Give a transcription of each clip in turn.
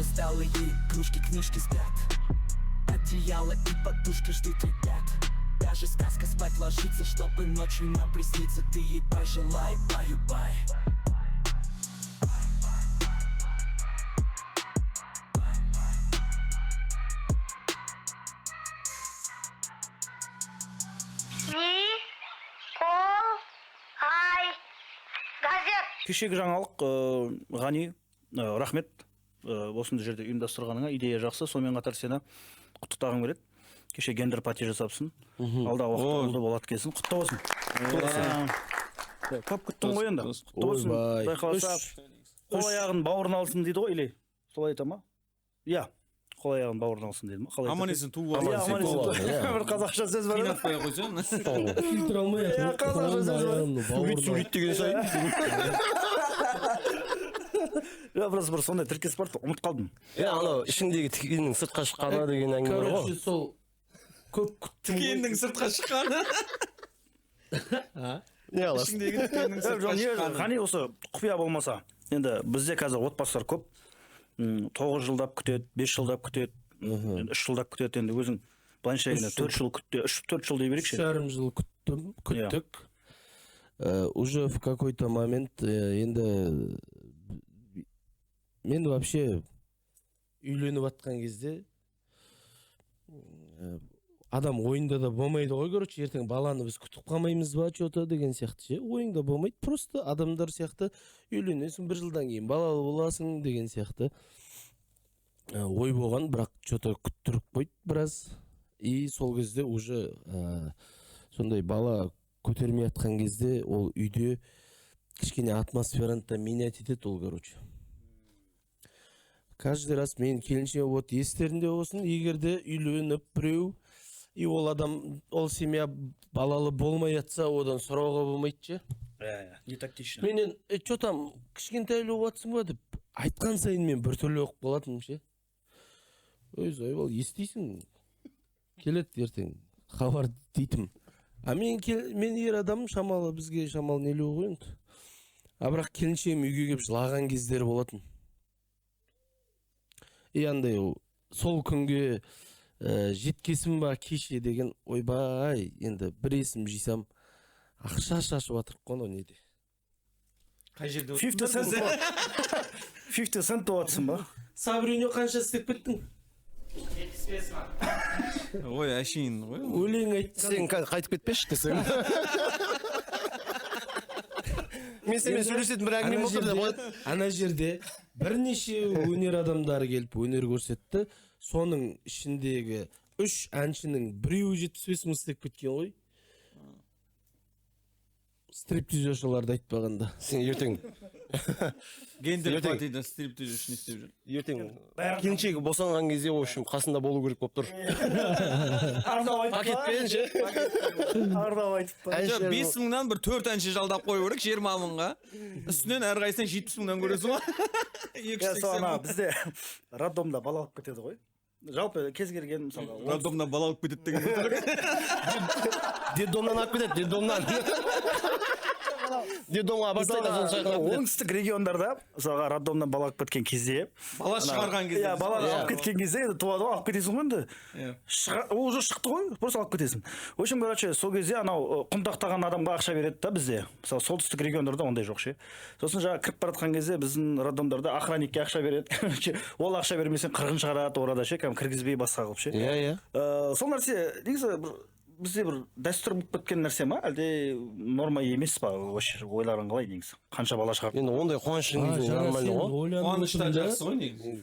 уже стало ей, кружки, книжки спят, одеяло и подушки ждут ребят. Даже сказка спать ложится, чтобы ночью нам присниться. Ты ей пожелай, баю-бай. Кешегі жаңалық Ғани, рахмет осындай жерде ұйымдастырғаныңа, идея жақсы. Сонымен қатар сені құттықтағым келеді. Кеше гендер пати жасапсың. Алдағы уақытта ұлды болады екенсің. Құтты болсын. Көп күттің ғой енді. Құтты болсын. Байқалса қол аяғын бауырын алсын дейді ғой, или солай айта ма? Иә. Қол аяғын бауырын алсын дейді ма? Аман есен туып бір қазақша сөз бар. қинатпай ақ қойсаң. Фильтр алмай қазақша сөз бар. деген сайын. Просто бір сондай тіркес бар, ұмыт қалдым. Анау ішіндегі тікеннің сыртқа шыққаны деген әңгіме бар ғой. сол көп күттім. Тікеннің сыртқа шыққаны. Не аласың? Ішіндегі тікеннің сыртқа шыққаны. Ғани осы құпия болмаса, енді бізде қазір отбасылар көп. 9 жылдап күтеді, 5 жылдап күтеді, 3 жылдап күтеді. Енді өзің былайша 4 жыл күтті, 3-4 жыл дей берекші. 3,5 жыл күттік. Уже в какой-то момент енді мен вообще үйленіп атқан кезде адам ойында да болмайды ғой, короче, ертең баланы біз күтіп қалмаймыз ба, что-то деген сияқты ше. Ойыңда болмайды, просто адамдар сияқты үйленесің, 1 жылдан кейін балалы боласың деген сияқты ой болған, бірақ что-то күттіріп қойды біраз. И сол кезде уже сондай бала көтермей атқан кезде ол үйде кішкене атмосфераны да менять етеді ол, короче. Каждый раз мен келіншіме вот естерінде болсын, егерде үйленіп біреу и ол адам, ол семья балалы болмай жатса, одан сұрауға болмайды ше. Не тактично. Менен что там кішкентайлы болып жатсың ба деп айтқан сайын мен біртүрлі оқып қалатынмын ше. Ой, ол естисің, келеді ертең хабар дейтім. Мен ер адамым, шамалы бізге шамалы нелеу ғой енді. Бірақ келіншегім үйге келіп жылаған кездері болатын. И андай сол күнге жеткесім ба кеше деген, ойбай, енді бір есім жисам ақша шашып атырып қойды неде. Қай жерде 50 цент туатсың ба? Сабрине қанша істеп кеттің? 75 мың. Ой, әшейін ғой. Өлең айтқан. Сен қайтып кетпеші десең. Мен сенімен сөйлесетін бір әңгіме отыр деп қояды. Ана жерде бірнеше өнер адамдары келіп өнер көрсетті. Соның ішіндегі 3 әншінің біреуі 75 мың істеп кеткен ғой. Стриптизершыларды айтпағанда. Сен ертең Гендер патида стриптиз үшін істеп жүр. ертең келіншегі босанған кезде о үшін қасында болу керек болып тұр. Пакетпен ше. Ардап айтып. 5 мыңнан бір 4 әнші жалдап қою керек 20 мыңға. Үстінен әрқайсынан 70 мыңнан көресің ба? Бізде роддомда бала алып кетеді ғой. Жалпы кез келген мысалға Роддомнан бала алып кетеді деген. Детдомнан алып кетеді, детдомнан. Детдомға бастайды. оңтүстік региондарда мысалға роддомнан бала алып кеткен кезде, Бала шығарған кезде. Иә, бала алып кеткен кезде туады ғой, алып кетесің ғой енді. Ол уже шықты ғой, просто алып кетесің. В общем, короче, сол кезде анау құндақтаған адамға ақша береді да бізде. Мысалы, солтүстік региондарда ондай жоқ ше. Сосын жаңа кіріп бара жатқан кезде біздің роддомдарда охранникке ақша береді. Ол ақша бермесең қырғын шығарады орада ше, кіргізбей басқа қылып ше. Иә. Сол нәрсе негізі бізде бір дәстүр болып кеткен нәрсе ма, әлде норма емес па? Вообще ойларың қалай негізі? Қанша бала шығарып? Енді ондай қуаныш нормально ғой. Қуаныштан жақсы ғой негізі.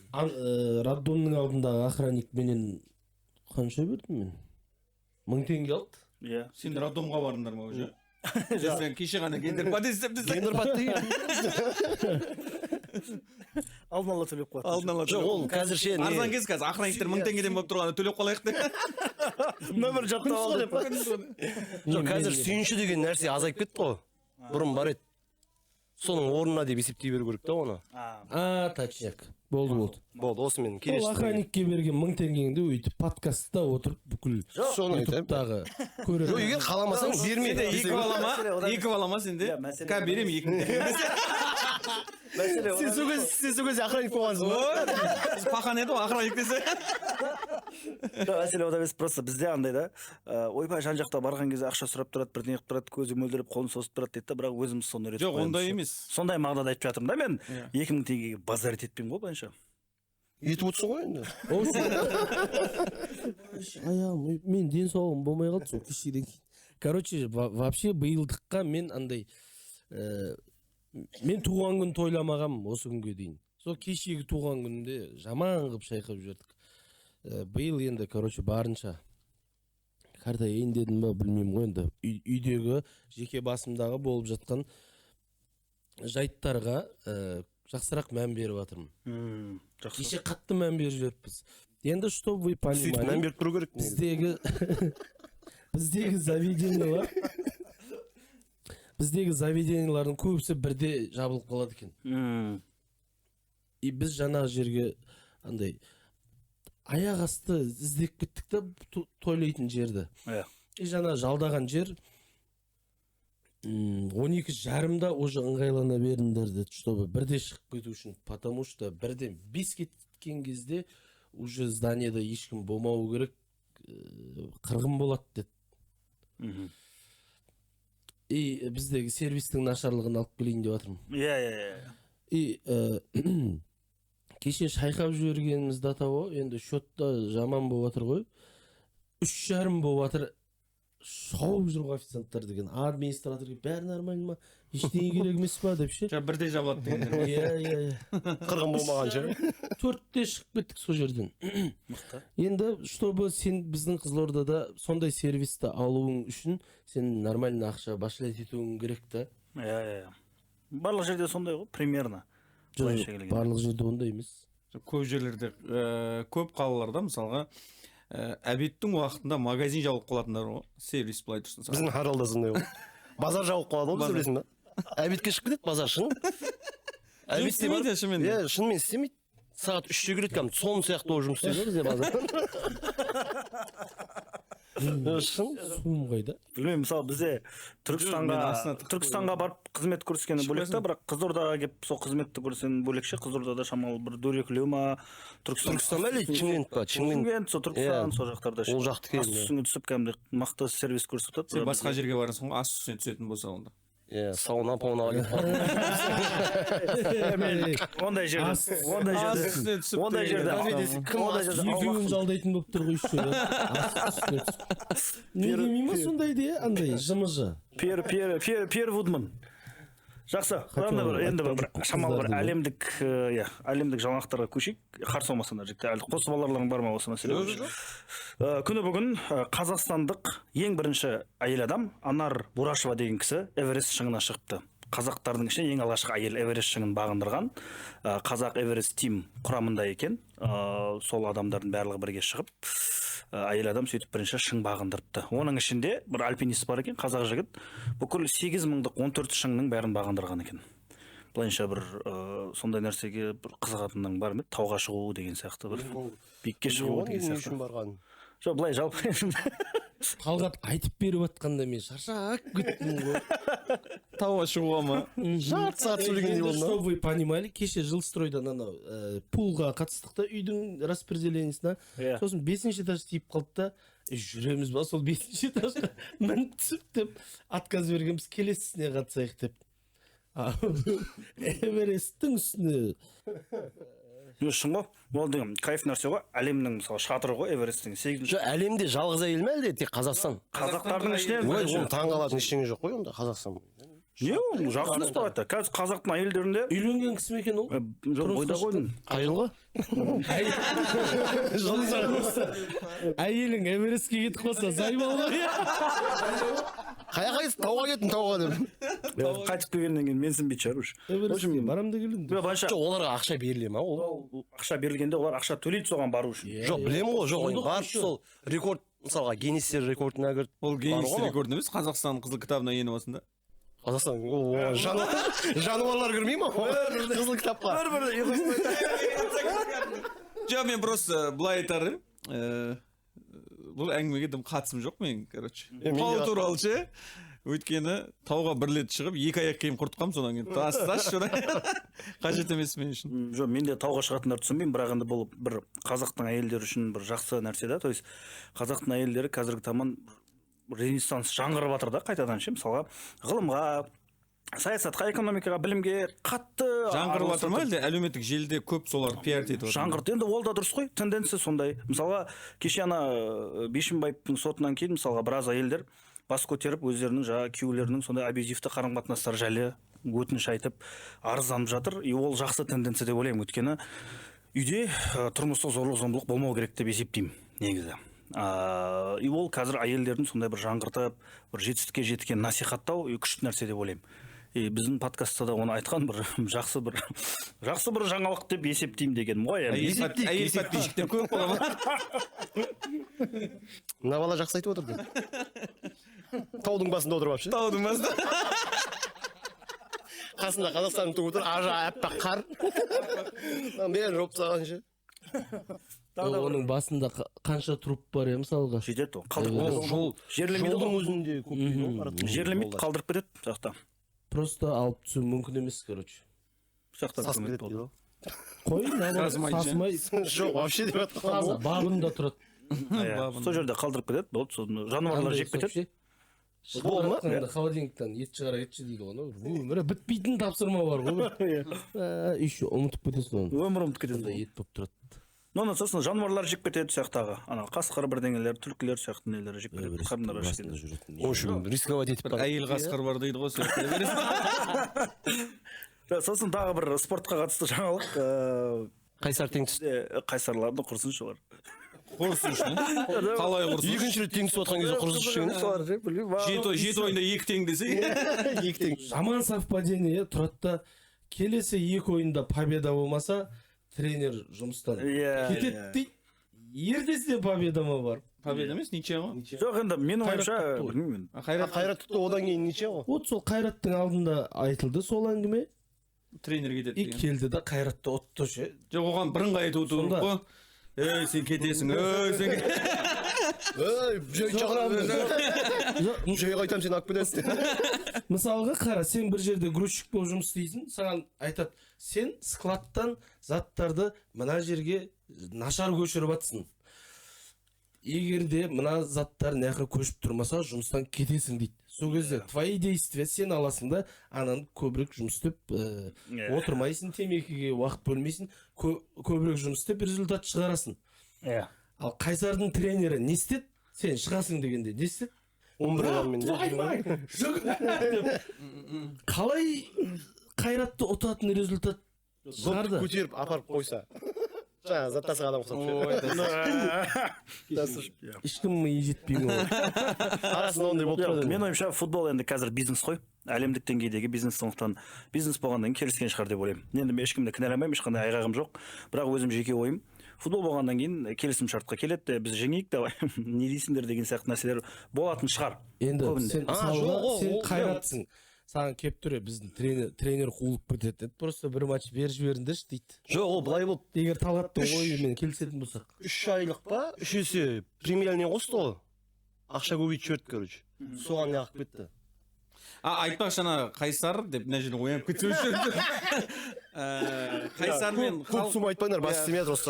Роддомның алдындағы охранник менен қанша бердім мен? 1000 теңге алды. Иә. Сен роддомға бардыңдар ма уже? Сен кеше ғана гендер пати істеп десең. Гендер пати деген. Алдын ала төлеп қояды. Алдын ала Жоқ, ол қазір ше. Арзан кез қазір охранниктер 1000 теңгеден болып тұрғаны төлеп қалайық деп. Нөмір жаттап алды. Жоқ, қазір сүйінші деген нәрсе азайып кетті ғой. Бұрын бар еді. Соның орнына деп есептей беру керек та оны. Точняк. Болды. Болды, осы мен Ол келесі. охранникке берген 1000 теңгеңді өйтіп подкастта отырып бүкіл Соны айтайын. ютубтағы Жоқ, көрермен. егер қаламасаң берме. Сенде 2 балама сенде. Иә, мәселе- Қа берем 2000 теңге. Сен сол кезде охранник болғансың ба? Біз пахан еді ғой охранник десе. Мәселе ода емес, просто бізде андай да, ойбай жан жақта барған кезде ақша сұрап тұрады, бірдеңе қылып тұрады, көзі мөлдіреп қолын созып тұрады дейді да, бірақ өзіміз соны үйретіп Жоқ, қоямыз. ондай емес. Сондай мағынада айтып жатырмын да мен. 2000 теңгеге базарит етпеймін ғой былайынша. Етіп отырсың ғой енді. Аяғым, мен денсаулығым болмай қалды сол кешеден кейін. Короче, вообще биылдыққа мен андай мен туған күн тойламағам осы күнге дейін. Сол кешегі туған күнде жаман қылып шайқап жібердік. Биыл енді, короче, барынша қартайайын дедім ба, білмеймін ғой енді. Үйдегі жеке басымдағы болып жатқан жайттарға жақсырақ мән беріп жатырмын. Кеше қатты мән беріп жіберіппіз. Енді чтобы вы понимали, мән беріп тұру керек. Біздегі заведениялардың көбісі бірде жабылып қалады екен. И біз жаңағы жерге андай аяқ асты іздеп кеттік та тойлайтын жерді. И жаңа жалдаған жер 12:30-да уже ыңғайлана беріңдер деді, чтобы бірде шығып кету үшін, потому что бірден 5 кеткен кезде уже зданиеда ешкім болмау керек, қырғын болады деді. И біздегі сервистің нашарлығын алып келейін деп жатырмын. И кеше шайқап жібергеніміз дата ғой, енді счетта жаман болып жатыр ғой. 3,5 болып жатыр. Шауып жүр ғой официанттар деген. Администраторға бәрі нормально ма? Ештеңе керек емес па деп ше. Бірде жабылады дегендер. Қырғын болмағанша. 4-те шығып кеттік сол жерден. Енді чтобы сен біздің Қызылордада сондай сервисті алуың үшін сен нормально ақша башлать етуің керек та. Барлық жерде сондай ғой, примерно. Барлық жерде ондай емес. Көп жерлерде, көп қалаларда мысалға обедтің уақытында магазин жабылып қалатындар ғой, сервис былай тұрсын. Біздің Аралда сондай ғой. Базар жабылып қалады ғой, білесің ба? Обедке шығып кетеді базар, шын. Жұмыс істемейді шынымен. Шынымен істемейді. Сағат 3-те кіреді кәдімгі сон сияқты болып жұмыс істейді бізде базар. Шын. Суым қайда? Білмеймін, мысалы бізде Түркістанға барып қызмет көрсеткені бөлек та, бірақ Қызылордаға келіп сол қызметті көрсен бөлекше. Қызылордада шамалы бір дөреклеу ма, Түркістан әлі Чимент па? Чимент, сол Түркістан, сол жақтарда. Ол жақты келді. Ас-үстіңе түсіп кәдімгі мықты сервис көрсетеді. Сен басқа жерге барасың ғой, ас-үстіне түсетін болса онда. Сауна-паунаға кетіп ондай жерде екеуін жалдайтын болып тұр ғой еще. Не демей ма сондай де, андай жымыжы. Пьер Вудман. Жақсы, енді бір шамалы бір әлемдік жаңалықтарға көшейік. Қарсы болмасаң да жекте әлі қосып аларларың бар ма осы мәселе? Күні бүгін қазақстандық ең бірінші әйел адам Анар Бурашева деген кісі Эверест шыңына шығыпты. Қазақтардың ішінен ең алғашқы әйел Эверест шыңын бағындырған. Қазақ Эверест тим құрамында екен. Сол адамдардың барлығы бірге шығып әйел адам сөйтіп бірінші шың бағындырыпты. Оның ішінде бір альпинист бар екен, қазақ жігіт. Бүкіл 8000-дық 14 шыңның бәрін бағындырған екен. Былайынша бір сондай нәрсеге бір қызығатының бар ма? Тауға шығу деген сияқты бір биікке шығу деген сияқты. Жоқ, былай жалпы Талғат айтып беріп жатқанда мен шаршап кеттім ғой. Тауға шығуға ма? Жарты сағат сөйлегендей болды. Чтобы вы понимали, кеше жилстройдан анау пулға қатыстық та үйдің распределениесіне. Сосын 5-ші этаж тиіп қалды да, жүреміз ба сол 5-ші этажға мініп түсіп деп отказ бергенбіз, келесісіне қатысайық деп. Эвересттің үстіне шын ғой, ол деген кайф нәрсе ғой. Әлемнің мысалы шатыры ғой Эвересттің 8-ші. Әлемде жалғыз әйел ме әлде тек Қазақстан? Қазақтардың ішінен оны таңғалатын ештеңе жоқ қой онда Қазақстан. Не ол жақсы емес деп айтты. Қазір қазақтың әйелдерінде үйленген кісі ме екен ол? Жоқ, бойда қойдың. Қай жылғы? Әйелің Эверестке кетіп қалса зайбал ғой. Қаяққа кеттің? Тауға кеттің, тауға деп. Қайтып келгеннен кейін менсінбейді шығар уж. Эверестке барам да келем. Жоқ, оларға ақша беріле ма ол? Ақша берілгенде олар ақша төлейді соған бару үшін. Жоқ, білемін ғой, жоқ, барып сол рекорд, мысалға Гиннестер рекордына кірді. Ол Гиннестер рекорд емес, Қазақстан қызыл кітабына еніп осында. Қазақстан, жануарлар кірмей ма? Қызыл кітапқа. Жоқ, мен просто былай айтар едім. Бұл әңгімеге дым қатысым жоқ мен, короче. Тау туралы ше. өйткені тауға бір рет шығып 2 аяқ киім құртқам, содан кейін тасташы қажет емес мен үшін. Жоқ, мен де тауға шығатындарды түсінбеймін, бірақ енді бұл бір қазақтың әйелдері үшін бір жақсы нәрсе да. То есть қазақтың әйелдері қазіргі таман ренессанс жаңғырып жатыр да қайтадан ше. Мысалға ғылымға, саясатқа, экономикаға, білімге қатты Жаңғырып жатыр ма әлде әлеуметтік желіде көп солар пиарит етіп жатыр? жаңғырды. Енді ол да дұрыс қой, тенденция сондай. Мысалға кеше ана Бишімбаевтың сотынан кейін мысалға біраз әйелдер бас көтеріп өздерінің жаңағы күйеулерінің сондай абьюзивті қарым қатынастары жайлы өтініш айтып арызданып жатыр. И ол жақсы тенденция деп ойлаймын, өйткені үйде тұрмыстық зорлық зомбылық болмау керек деп есептеймін негізі. И ол қазір әйелдердің сондай бір жаңғыртып, бір жетістікке жеткен насихаттау күшті нәрсе деп ойлаймын. И біздің подкастта да оны айтқан бір жақсы бір жаңалық деп есептеймін дегенім ғой. Әйел подписчиктер көп бола ма? Мына бала жақсы айтып отыр. Таудың басында отырып апшы. Таудың басында. Қасында Қазақстанның туы тұр, аппақ қар. Мен жоп саған ше. Оның басында қанша труп бар мысалға? Жетеді ол. Жол Жерлемейді жолдың ғой. өзінде көп. Жерлемейді, қалдырып кетеді жақта. Просто алып түсу мүмкін емес, короче. Сасып кетеді дейді. Қой, сасымай. Жоқ, вообще деп Таза бабында тұрады. Сол жерде қалдырып кетеді, болды, соны жануарлар жеп кетеді. Бол ма? Холодильниктен ет шығара етші дейді ғой. Өмірі бітпейтін тапсырма бар ғой. Еще ұмытып кетесің оны. Өмір ұмытып кетеді. Ет болып тұрады. Ну, сосын жануарлар жеп кетеді сияқтағы. Ана қасқыр бірдеңелер, түлкілер сияқты нелер жеп кетеді. Қарындары жеп кетеді. Ол үшін рисковать етіп бар. Әйел қасқыр бар дейді ғой. Сосын тағы бір спортқа қатысты жаңалық. Қайсар тең түсті. Қайсарларды құрсыншы бар. Құрсыншы. Қалай құрсыншы? Екінші рет тең түсіп отқан кезде құрсыншы Жеті ойында 2 тең десе. 2 тең. Жаман совпадение тұрады да келесі 2 ойында победа болмаса тренер жұмыстан кетеді дейді. Ертесінде победа ма бар? Победа емес, ничего ғой. Жоқ, енді менің ойымша, білмеймін. Қайрат тұтты одан кейін неше ғой? Вот сол Қайраттың алдында айтылды сол әңгіме. Тренер кетеді И келді да Қайратты отты ше. Жоқ, оған бірыңғай айту керек қой. Ей, сен кетесің. Ей, сен Жай қайтам сен алып кетесің. Мысалға қара, сен бір жерде грузчик болып жұмыс істейсің, саған айтады, сен складтан заттарды мына жерге нашар көшіріп жатсың. Егер де мына заттар нәқі көшіп тұрмаса, жұмыстан кетесің дейді. Сол кезде твои действия сен аласың да, анан көбірек жұмыс істеп, отырмайсың, темекіге уақыт бөлмейсің, көбірек жұмыс істеп, результат шығарасың. Ал Қайсардың тренері не істеді? Сен шығасың дегенде не істеді? 11 адаммен. Қалай Қайратты ұтатын результат шығарды? Көтеріп апарып қойса. Жаңа заттасың адам ұқсап. Ешкім миы жетпейді ғой. Арасында ондай болып тұрады. Мен ойымша футбол енді қазір бизнес қой. Әлемдік деңгейдегі бизнес, сондықтан бизнес болғаннан кейін келіскен шығар деп ойлаймын. Енді ешкімді кінәламаймын, ешқандай айғағым жоқ. Бірақ өзім жеке ойым, футбол болғаннан кейін келісім шартқа келеді, біз жеңейік давай, не дейсіңдер деген сияқты нәрселер болатын шығар. Енді сен Қайратсың. Саған кеп тұр, біздің тренер қуылып кетеді. Просто бір матч беріп жіберіңдерші дейді. Жоқ, ол былай болып. Егер Талғаттың ойымен келісетін болсақ. 3 айлық па, 3 есе премиальный қосты ғой. Ақша көбейтіп жіберді, короче. Соған не ақ кетті. Айтпақшы ана Қайсар деп мына жерде оянып кетсе үшін. Қайсар мен көп сум айтпаңдар, бас істемейді осы.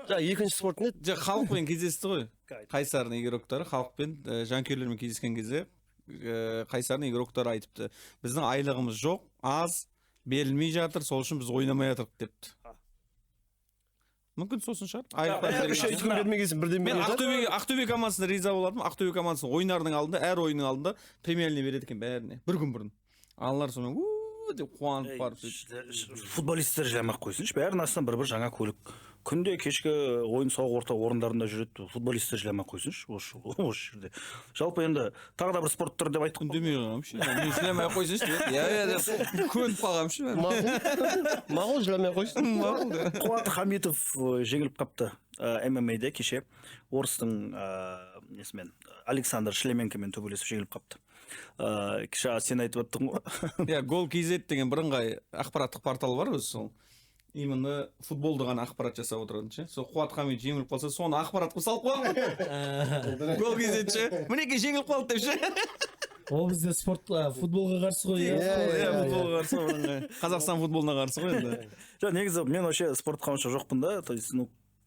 Жаңа екінші спорт не? Халықпен кездесті ғой. Қайсардың игроктары халықпен жанкүйерлермен кездескен кезде Қайсардың игроктары айтыпты, біздің айлығымыз жоқ, аз, берілмей жатыр, сол үшін біз ойнамай жатырық депті. Мүмкін сосын шығар. Мен Ақтөбе командасына риза болатым. Ақтөбе командасының ойнардың алдында, әр ойынның алдында премиальный береді екен бәріне. Бір күн бұрын. Аналар сонымен деп қуанып барып. Футболисттер жыламақ қойсыншы, бәрінің астынан бір жаңа көлік. Күнде кешкі ойын сауық орындарында жүреді, футболисттер жыламақ қойсыншы осы жерде. Жалпы енді тағы да бір спорт түрі деп айттық. Демей қаламшы. Мен жыламай қойсыншы. Көніп қаламшы. Мағыл жыламай қойсын. Қуат Хамитов жеңіліп қапты ММА-де кеше. Орыстың несімен Александр Шлеменкомен төбелесіп жеңіліп қапты. Кеше сен айтып отырдың ғой. Гол KZ деген бірыңғай ақпараттық портал бар өзі сол. именно футболды ғана ақпарат жасап отыратын ше. Сол Қуат Хамид жеңіліп қалса, соны ақпарат қылып салып қойған. Гол кезеді ше. Мінекей жеңіліп қалды деп ше. Ол бізде футболға қарсы ғой. Футболға қарсы ғой. Қазақстан футболына қарсы ғой енді. Жоқ, негізі мен вообще спортқа онша жоқпын да. То есть,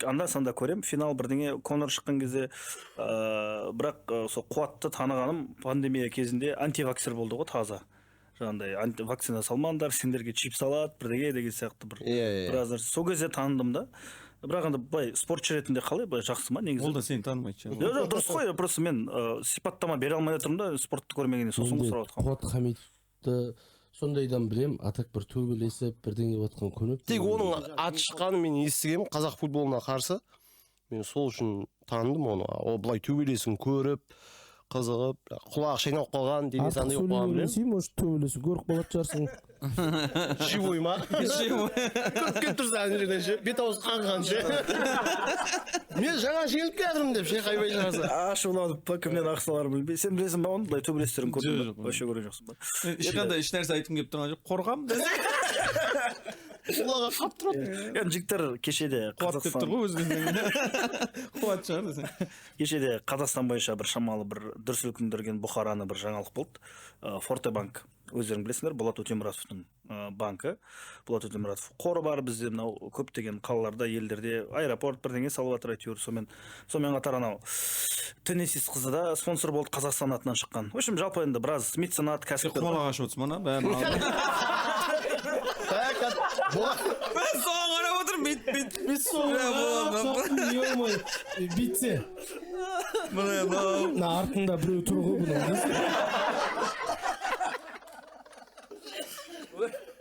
анда-санда көрем, финал бірдеңе Конор шыққан кезде, бірақ сол Қуатты танығаным пандемия кезінде антиваксер болды ғой таза. Жаңағындай вакцина салмаңдар, сендерге чип салады, бірдеңе деген сияқты біраз. Сол кезде таныдым да. Бірақ енді былай спортшы ретінде қалай, былай жақсы ма негізі? Ол да сені танымайды ше. Жоқ, дұрыс қой, просто мен сипаттама бере алмай отырмын да, спортты көрмегеннен сосын сұрап жатқанмын. Қуат Хамидовты сондайдан білем, атак бір төбелесіп, бірдеңе батқан көңіп. Тек оның аты шыққанын мен естігем, қазақ футболына қарсы. Мен сол үшін таныдым оны. Ол былай төбелесін көріп, қызығып, құлағы шайнап қалған, денесі андай болып қалған білем. Может, төбелесіп көріп қалатын шығарсың. Живой ма? Көріп кетіп тұрса ана жерден ше, бет аузы қанған ше. Мен жаңа жеңіліп келатырмын деп ше, қайбай шығарса. Ашуланып па, кімнен ақсалар білмей. Сен білесің ба оны, былай төбелестерін көрдің ба? Вообще көрген жоқсың ба? Ешқандай еш нәрсе айтқым келіп тұрған жоқ. Қорқам десе. Құлағы қап тұрады. Енді жігіттер кешеде Қуат деп тұр ғой өзінен. Қуат шығар десең. Кешеде Қазақстан бойынша бір шамалы бір дүр сілкіндірген Бұхараны бір жаңалық болды. Фортебанк, өздерің білесіңдер, Болат Өтемұратовтың банкі. Болат Өтемұратов қоры бар бізде, мынау көптеген қалаларда, елдерде аэропорт бірдеңе салып жатыр әйтеуір. Сонымен қатар анау теннисист қызы да спонсор болды, Қазақстан атынан шыққан. В общем, жалпы енді біраз меценат, кәсіпкер. Құмалақ ашып отырсың ана, бәрін мен соған қарап отырмын, Біз соған битсе. Мына артында біреу тұр ғой бұның.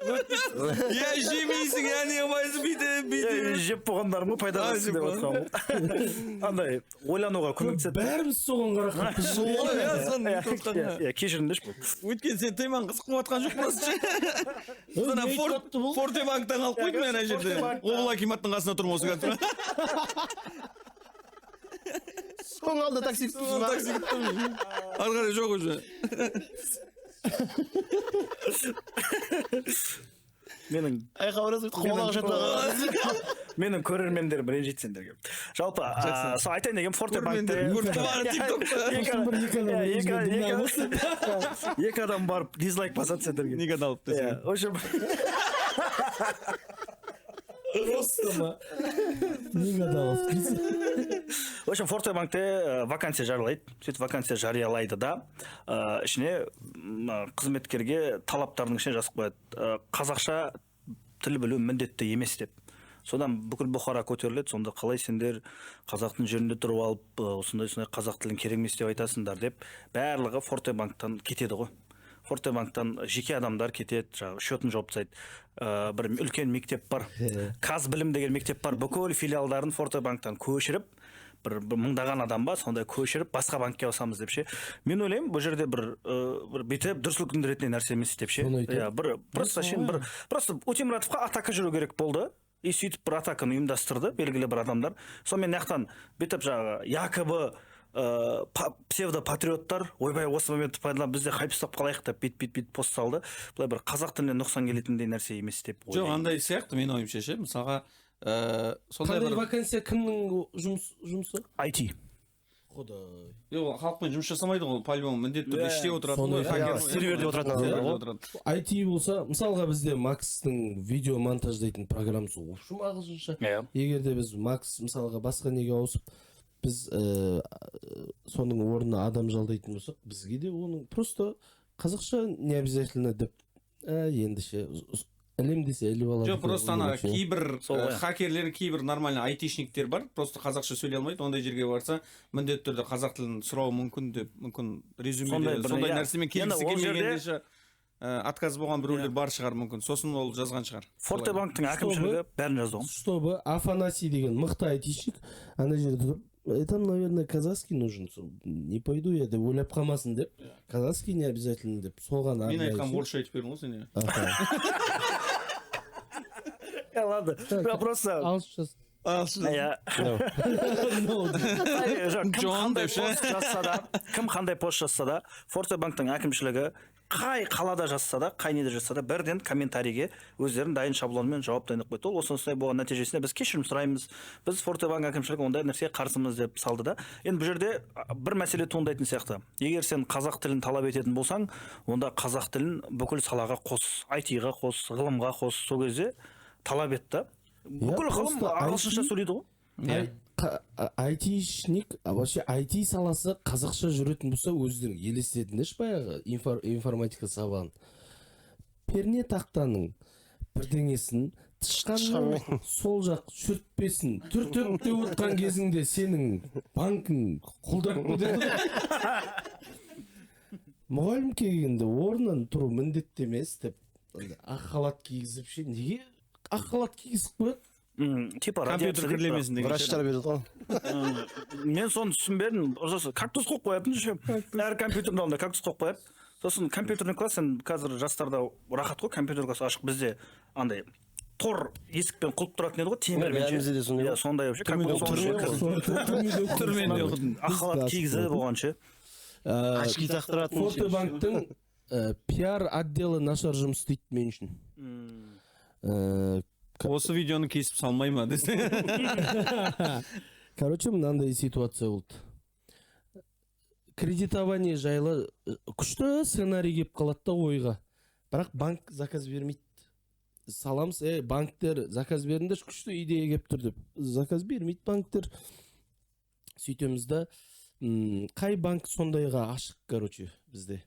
Я жемейсің, я не қылмайсың, бүйтіп. Жеп болғандарың ғой, пайдалансын деп отқанмын. Андай, ойлануға көмектеседі. Бәріміз соған қарап. Кешіріңдерші бұл. Өйткен сен тайман қызық қылып жатқан жоқ болсын. Сана Фортебанктан алып қойдым ана жерде. Обыл акиматтың қасына тұрмын осы қазір. Соның алды такси күттім. Такси күттім. Ары қарай жоқ уже. Менің менің көрермендерім ренжиді сендерге. Жалпы, айтайын деген Фортебанкте екі адам барып дизлайк басады сендерге. Неге далып десең. В общем, Просто ма? Неге далып десең. В общем, Фортебанкте вакансия жариялайды. Сөйтіп вакансия жариялайды да, ішіне қызметкерге талаптардың ішіне жазып қояды. Қазақша тіл білу міндетті емес деп. Содан бүкіл Бұхара көтеріледі. Сонда қалай сендер қазақтың жерінде тұрып алып, осындай қазақ тілін керек емес деп айтасыңдар деп, барлығы Фортебанктан кетеді ғой. Фортебанктан жеке адамдар кетеді, счетін жауып тастайды. Бір үлкен мектеп бар, Қазбілім деген мектеп бар, бүкіл филиалдарын Фортебанктан көшіріп, бір мыңдаған адам ба, сондай көшіріп, басқа банкке ауысамыз деп ше. Мен ойлаймын, бұл жерде бір бүйтіп дүр сілкіндіретін нәрсе емес деп ше. Просто Өтемұратовқа атака жүру керек болды. И сөйтіп бір атаканы ұйымдастырды, белгілі бір адамдар. Сонымен нақтан бүйтіп якобы псевдопатриоттар, ойбай осы моментті пайдаланып бізде хайп ұстап қалайық деп бит пост салды. Бұлай бір қазақ тіліне нұқсан келетіндей нәрсе емес деп ойлаймын. Жоқ, андай сияқты мен ойымша ше, мысалға сондай бір вакансия кімнің жұмысы? IT. Құдай. Жоқ, халықпен жұмыс жасамайды ғой, по-любому міндетті түрде іште отырады. Серверде отыратын. IT болса, мысалға бізде Макстың видео монтаждайтын программасы общем ағылшынша. Егер де біз Макс мысалға басқа неге ауысып, біз соның орнына адам жалдайтын болсақ, бізге де оның просто қазақша не обязательно деп ендіше ілем десе іліп алады. Жоқ, просто ана кейбір хакерлер, кейбір нормальный айтишниктер бар, просто қазақша сөйлей алмайды, ондай жерге барса міндетті түрде қазақ тілін сұрау мүмкін деп, мүмкін резюмеде сондай нәрсемен келгісі келмегенде отказ болған біреулер бар шығар мүмкін, сосын ол жазған шығар. Фортебанктың әкімшілігі бәрін жазды ғой. Чтобы Афанасий деген мықты айтишник ана жерде тұрып, там, наверное, казахский нужен, не пойду я деп ойлап қалмасын деп, казахский не обязательно деп, соған мен айтқан орысша айтып бердің ғой сен. Ладно, просто иә кім қандай пост жазса да Фортебанктың әкімшілігі қай қалада жазса да қай неде жазса да бірден комментарийге өздерінің дайын шаблонымен жауап дайындап қойды. Ол осындай болған нәтижесінде біз кешірім сұраймыз, біз Фортебанк әкімшілігі ондай нәрсеге қарсымыз деп салды да. Енді бұл жерде бір мәселе туындайтын сияқты. Егер сен қазақ тілін талап ететін болсаң, онда қазақ тілін бүкіл салаға қос, IT-ға қос, ғылымға қос. Сол кезде талап етті. Бүкіл ғылым ағылшынша сөйлейді ғой. айтишник, вообще IT саласы қазақша жүретін болса өздерің елестетіңдер баяғы информатика сабағын. Перне тақтаның бірдеңесін тышқанның сол жақ шүртпесін түртіп деп отқан кезіңде сенің банкің құлдырап кетеді. Мұғалім келгенде орнынан тұру міндетті емес деп ақ халат кигізіп ше, неге ақ халат кигізіп қояды? Типа компьютер кірлемесін деген врачтар береді ғой. Мен соны түсінбедім. Кактус қойып қоятын ше. Әр компьютердің алдында кактус қойып қояды. Сосын компьютерный класс, қазір жастарда рахат қой, компьютер класс ашық. Бізде андай тор есікпен құлып тұратын еді ғой, темірмен. Сондай вообще түрменде ақ халат кигізіп болған ше. Очки тақтыратын. Фортебанктың пиар отделы нашар жұмыс істейді мен үшін. Осы видеоны кесіп салмай ма десе. Короче, мынандай ситуация болды. Кредитование жайлы күшті сценарий келіп қалады да ойға. Бірақ банк заказ бермейді. Саламыз, банктер заказ беріңдер, күшті идея келіп тұр деп. Заказ бермейді банктер. Сөйтеміз да, қай банк сондайға ашық, короче, бізде.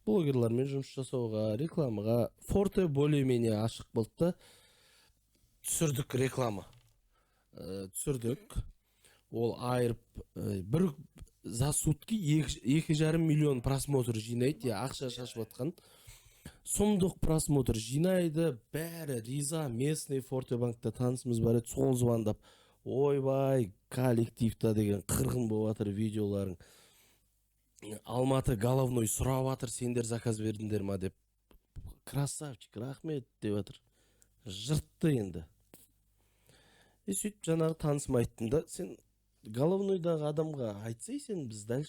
Блогерлармен жұмыс жасауға, рекламаға, Форте более-менее ашық болды да. Түсірдік реклама. Түсірдік. Ол айырып, бір за сутки 2,5 миллион просмотр жинайды, ақша шашып атқан. Сұмдық просмотр жинайды, бәрі риза, местный Фортебанкта танысымыз бар еді, сол звондап, ойбай, коллективта деген қырғын болып жатыр видеоларың. Алматы головной сұрап жатыр, сендер заказ бердіңдер ма деп. Красавчик, рахмет деп жатыр. Жыртты енді. Сөйтіп жаңағы танысыма айттым да, сен головнойдағы адамға айтсай, сен біз дәл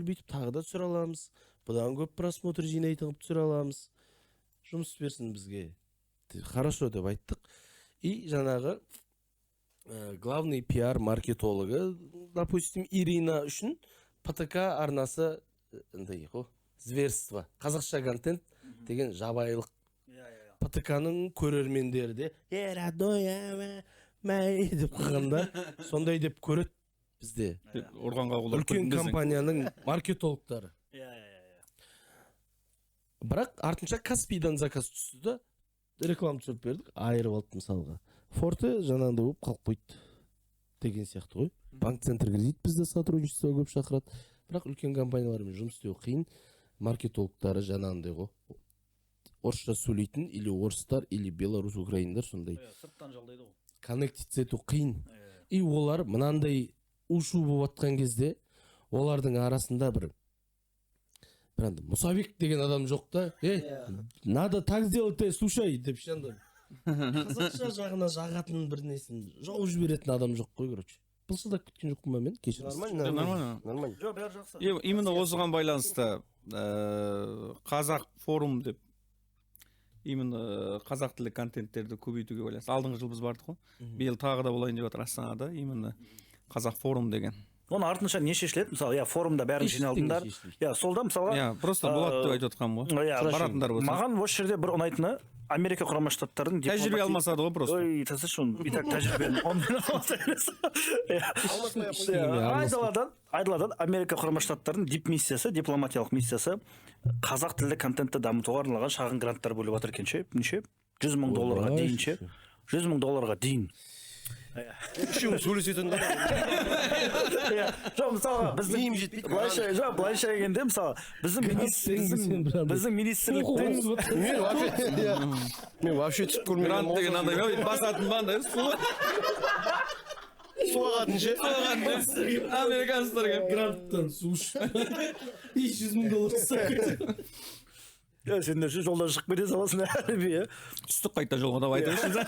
бүйтіп тағы да түсіре аламыз, бұдан көп просмотр жинайтын қылып түсіре аламыз, жұмыс берсін бізге. Хорошо деп айттық. И жаңағы главный пиар маркетологы, допустим, Ирина үшін ПТК арнасы зверство, қазақша контент деген жабайылық. ПТК-ның көрермендері де родной мәй деп қылғанда сондай деп көреді бізде. Үлкен компанияның маркетологтары. Бірақ артынша Каспийдан заказ түсті да, реклама түсіріп бердік, айырып алды мысалға. Форте жаңағындай болып қалып қойды деген сияқты ғой. Банк-центр кредит бізде сотрудничество көп шақырады. Бірақ үлкен компаниялармен жұмыс істеу қиын. Маркетологтары жаңағындай ғой. Орысша сөйлейтін, или орыстар, или белорус, украиндар сондай. Сырттан жалдайды ғой. Коннектиться ету қиын. И олар мынандай ушу болып атқан кезде, олардың арасында бір Мұсабек деген адам жоқ та, надо так сделать, слушай, деп шанда. Қазақша жағына жағатын бір несін жауып жіберетін адам жоқ қой, короче. Пылшылдап кеткен жоқпын ба мен? Кешіріңіз. Нормально. Жоқ, бәрі жақсы. Именно осыған байланысты қазақ форум деп, именно қазақ тілі контенттерді көбейтуге байланысты. Алдыңғы жыл біз бардық қой. Биыл тағы да болайын деп жатыр Астанада, именно қазақ форум деген. Оның артынша не шешіледі? Мысалы, форумда бәрін жиналдыңдар. Солда мысалға. Просто болады деп айтып отқаным ғой. Баратындар болса. Маған осы жерде бір ұнайтыны Америка құрама штаттарының тәжірибе алмасады ғой просто. Ой, тасышын, и так тәжірибені айдаладан Америка құрама штаттарының дипмиссиясы, дипломатиялық миссиясы қазақ тілді контентті дамытуға арналған шағын гранттар бөліп жатыр екен ше. Неше? $100,000 дейін ше. $100,000 дейін. Үшеуің сөйлесетін да. Жоқ, мысалға, былайша егенде, мысалы, біздің министрліктен мен вообще түсіп көрмеген. Грант деген андай басатын банда суағатын ше. Американецтер келіп гранттан суш. $100,000 Сендерше жолдан шығып кете саласың әлі иә. түстік қайта жолға да айтыңызшы.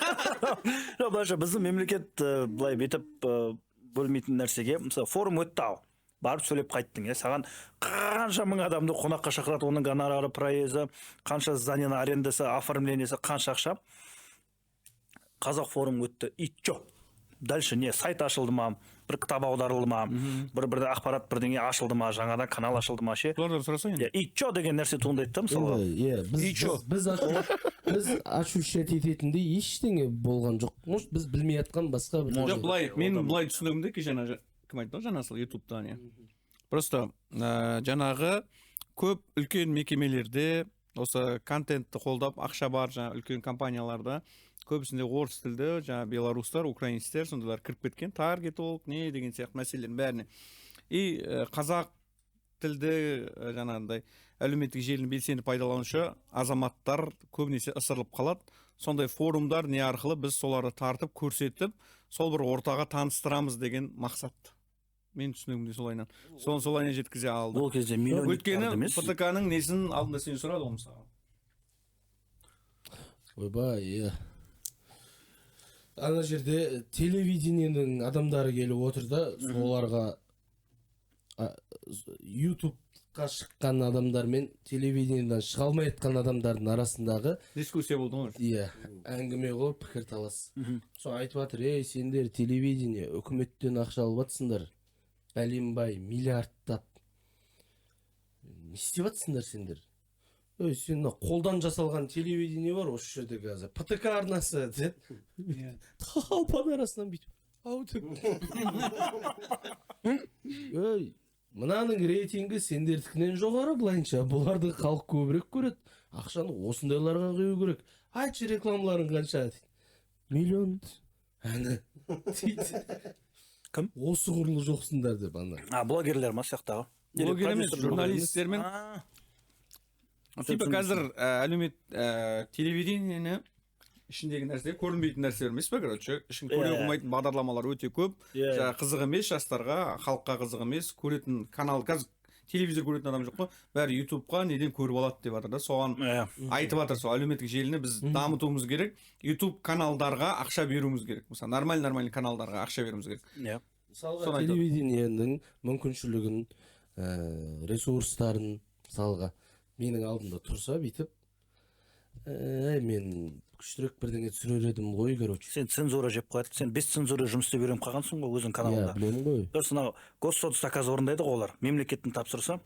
Жоқ, былайша біздің мемлекет былай бүйтіп бөлмейтін нәрсеге, мысалы форум өтті ал, барып сөйлеп қайттың, саған қанша мың адамды қонаққа шақырады, оның гонорары, проезы, қанша зданиенің арендасы, оформлениесі, қанша ақша. Қазақ форум өтті, ит жоқ. Дальше не, сайт ашылды ма, бір кітап аударылды ма, бір ақпарат бірдеңе ашылды ма, жаңадан канал ашылды ма, ше. Солардан сұрасаң енді. Ит жоқ деген нәрсе туындайды да, мысалға. біз ощущать ететіндей ештеңе болған жоқ. Может, біз білмей жатқан басқа бір. Жоқ, былай, мен былай түсінігімде жаңа кім айтты ғой, жаңа сол ютубта не. Просто жаңағы көп үлкен мекемелерде осы контентті қолдап ақша бар жаңа үлкен компанияларда көбісінде орыс тілді жаңа белорустар, украинецтер сондайлар кіріп кеткен, таргетолог не деген сияқты мәселелердің бәріне. И қазақ тілді жаңағындай әлеуметтік желіні белсенді пайдаланушы азаматтар көбінесе ысырылып қалады. Сондай форумдар не арқылы біз соларды тартып көрсетіп, сол бір ортаға таныстырамыз деген мақсат. Мен түсінігімде солайынан. Солайынан жеткізе алды. Ол кезде миллион өйткені ПТК-ның несін алдында сен сұрады ғой мысалы. Ойбай, ана жерде телевидениенің адамдары келіп отыр да, соларға ютубқа шыққан адамдар мен телевидениеден шыға алмай жатқан адамдардың арасындағы дискуссия болды ғой. Иә, әңгіме ғой, пікір талас. Сол айтып жатыр, сендер телевидение үкіметтен ақша алып жатсыңдар, бәленбай миллиардтап. Не істеп жатсыңдар сендер? Сен қолдан жасалған телевидение бар осы жерде қазір. ПТК арнасы деді. Талпан арасынан бүйтіп. Мынаның рейтингі сендердікінен жоғары былайынша. Бұларды халық көбірек көреді. Ақшаны осындайларға құю керек. Айтшы рекламаларың қанша? Миллион. Әні. Кім? Осы құрлы жоқсыңдар деп ана. Блогерлер ма сияқтағы? Блогер емес, журналистер мен. Типа қазір әлеумет телевидениені ішіндегі нәрсе көрінбейтін нәрселер емес пе, короче, ішін көре қоймайтын бағдарламалар өте көп. Қызық емес жастарға, халыққа қызық емес, көретін канал, қазір телевизор көретін адам жоқ қой, бәрі ютубқа неден көріп алады деп жатыр да, соған айтып жатыр, сол әлеуметтік желіні біз дамытуымыз керек, ютуб каналдарға ақша беруіміз керек, мысалы нормальный каналдарға ақша беруіміз керек. Мысалға телевидениенің мүмкіншілігін, ресурстарын мысалға менің алдымда тұрса бүйтіп, мен күштірек бірдеңе түсірер едім ғой, короче. Сен цензура жеп қояды, сен без цензура жұмыс істеп үйреніп қалғансың ғой өзің каналында. Иә, білемін ғой. Дұрыс, анау госсоц заказ орындайды ғой олар, мемлекеттің тапсырысы.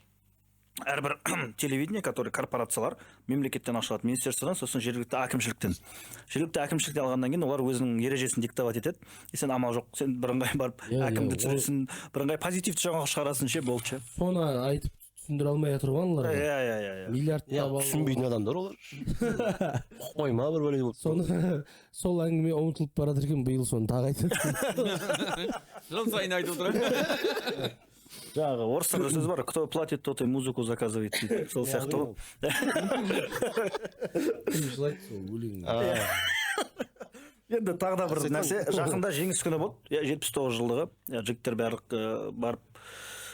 Әрбір телевидение, который корпорациялар мемлекеттен ашылады, министерстводан, сосын жергілікті әкімшіліктен. Жергілікті әкімшіліктен алғаннан кейін олар өзінің ережесін диктовать етеді. Сен амал жоқ, сен бірыңғай барып әкімді түсіресің, бірыңғай позитивті жаңалық шығарасың, ше, болды, ше. Соны айтып түсіндіре алмай жатыр ғой аналарға. Иә. Миллиард табалы. Түсінбейтін адамдар олар. Қойма бір бәле болды. Соны сол әңгіме ұмытылып бара жатыр екен, биыл соны тағы айтады. Жыл сайын айтып отырады. Жаңағы орыстарда сөз бар, кто платит, тот и музыку заказывает дейді. Сол сияқты ғой. Жылайды сол өлең. Енді тағы да бір нәрсе, жақында жеңіс күні болды, 79 жылдығы, жігіттер барлық барып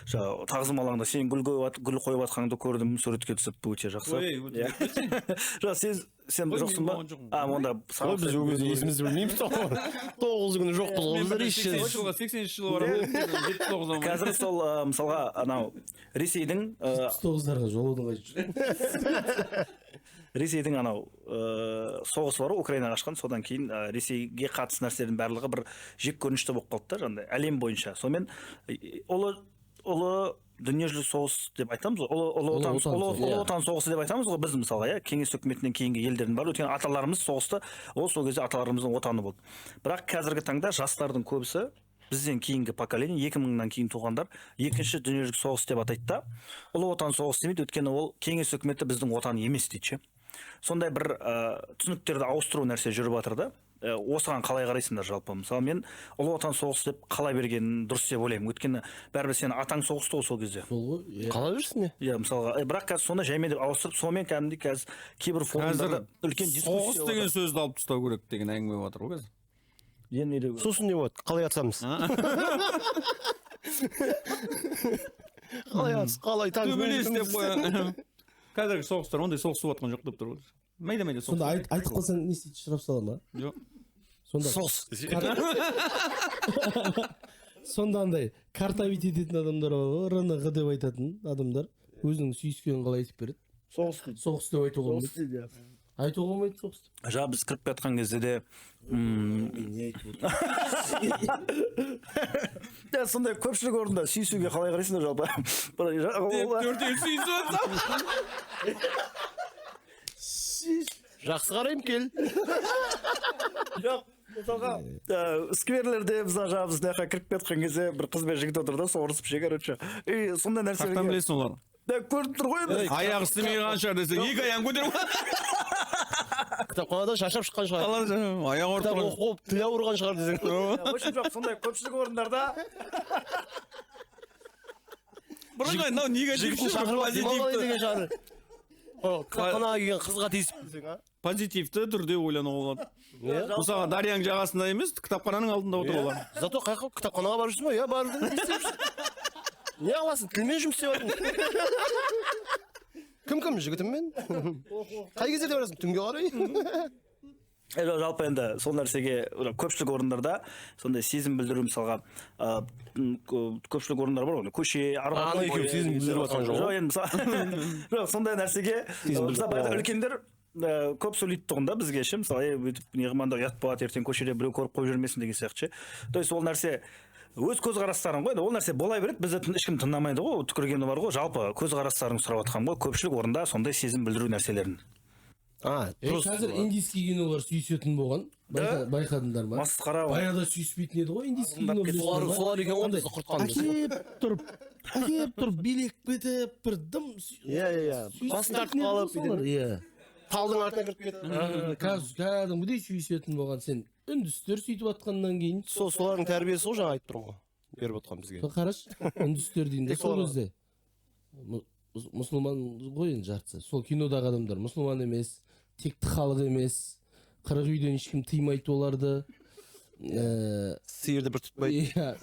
тағзым алаңда сен гүл қойып жатқаныңды көрдім, суретке түсіп, өте жақсы. Сен жоқсың ба? Онда біз ол кезде есімізді білмейміз, 9 күні жоқпыз ғой біздер еш. 80 жылы бар ғой. Қазір сол мысалға анау Ресейдің 79-дарға жолудың қайшы. Ресейдің анау соғысы бар, Украинаға ашқан, содан кейін Ресейге қатысты нәрселердің барлығы бір жек көрінішті болып қалды да, жаңағыдай әлем бойынша. Сонымен ұлы дүниежүзілік соғыс деп айтамыз ғой, ұлы отан соғысы деп айтамыз ғой біз мысалға, кеңес үкіметінен кейінгі елдердің бар, өйткені аталарымыз соғысты, сол кезде аталарымыздың отаны болды. Бірақ қазіргі таңда жастардың көбісі, бізден кейінгі поколение, 2000-нан кейін туғандар, екінші дүниежүзілік соғыс деп атайды да, ұлы отан соғысы демейді, өйткені ол кеңес үкіметі біздің отан емес дейді. Сондай бір түсініктерді ауыстыру нәрсе жүріп жатыр да. Осыған қалай қарайсыңдар жалпы? Мысалы мен ұлы отан соғысы деп қала бергенін дұрыс деп ойлаймын. Өйткені бәрібір сен атаң соғысты ғой сол кезде. Қала берсін не? Иә, мысалға, бірақ қазір соны жаймен деп ауыстырып, сонымен кәдімгідей қазір кейбір форумдарда үлкен дискуссия. Соғыс деген сөзді алып тастау керек деген әңгіме жатыр ғой қазір. Сосын не болады? Қалай атсамыз? Қалай атыс, қалай танк. Төбелес деп қояды. қазіргі соғыстар ондай соғыс болып жатқан жоқ деп тұр ғой. Майда сонда соғыс. айтып қалсаң не істейді, штраф сала ма? Жоқ. Сонда сонда андай картавить ететін адамдар бар ғой, РНГ деп айтатын адамдар өзінің сүйіскенін қалай айтып береді? Соғыс деп айтуға болмайды. Айтуға болмайды соғыс деп. жаңа біз кіріп жатқан кезде де Не айтып отыр? сондай көпшілік орында сүйісуге қалай қарайсыңдар жалпы? Төртеу сүйісіп жатсам. Жақсы қараймын, кел. жоқ мысалға скверлерде мысалы жаңа біз мына жаққа кіріп кеткен кезде бір қыз бен жігіт отыр да сол ұрысып ше короче и сондай Қақтан нәрселерге білесің олар? көрініп тұр ғой енді Аяғы істемей қалған шығар десең, екі аяғын көтеріп Кітапханадан шаршап шыққан шығар. аяғы ауырып Кітап тұрған. оқып, тіл ауырған шығар десең. в общем жоқ сондай көпшілік орындарда Бірыңғай мынау негатив Жігіттің шақырып демалғаны деген шығар. Кітапханаға келген қызға тиісіп десең, а? позитивті түрде ойлануға болады. Мысалға Дарияның жағасында емес, кітапхананың алдында отыр олар. Зато қайқа кітапханаға барып жүрсің ба? Иә, барып жүрмін. Не істеп жүрсің? Не қыласың? Тілмен жұмыс істеп жатырмын. Кім, жігітіммен? Қай кездерде барасың? Түнге қарай? жалпы енді сол нәрсеге көпшілік орындарда сондай сезім білдіру мысалға көпшілік орындар бар ғой көше Ана екеуі сезім білдіріп жатқан жоқ. жоқ енді мысалы жоқ сондай нәрсеге мысалы үлкендер көп сөйлейді тұғын да бізге ше мысалы өйтіп неғылманда ұят болады ертең көшеде біреу көріп қойып жүрмесін деген сияқты ше то есть ол нәрсе өз көзқарастарың ғой ол нәрсе бола береді бізді ешкім тыңдамайды ғой түкіргені бар ғой жалпы көзқарастарыңды сұрап жатқаным ғой көпшілік орында сондай сезім білдіру нәрселерін Қазір индийский кинолар сүйісетін болған. Байқадыңдар ма? масқара Баяғыда сүйіспейтін еді ғой индийский кино. Солар екен ғой бізді құртқан. Әкеп тұрып билеп кетіп бір дым. Иә. Басын тартып қалып. Иә. Талдың артына кіріп кетті. Кәдімгідей сүйісетін болған сен. Үндістер сөйтіп жатқаннан кейін. Солардың тәрбиесі ғой жаңа айтып тұрмын ғой. Беріп отқан бізге. Қарашы, үндістер деймін де сол кезде. Мұсылман ғой енді жартысы. Сол кинодағы адамдар мұсылман емес. Текті халық емес, қырық үйден ешкім тыймайды оларды. Сиырды бір тұтпайды. Иә,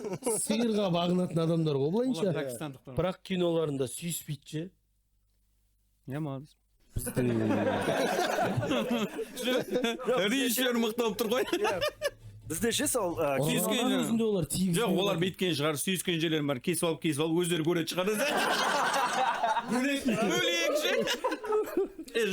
сиырға бағынатын адамдар ғой былайынша. Олар пакистандықтар. Бірақ киноларында сүйіспейді ше. Не молодец. Режиссер мықты болып тұр ғой. бізде ше сол Өзінде олар тигіз. Жоқ, олар бүйткен шығар, сүйіскен жерлерін бар, кесіп алып өздері көретін шығар десе. Бөлек ше.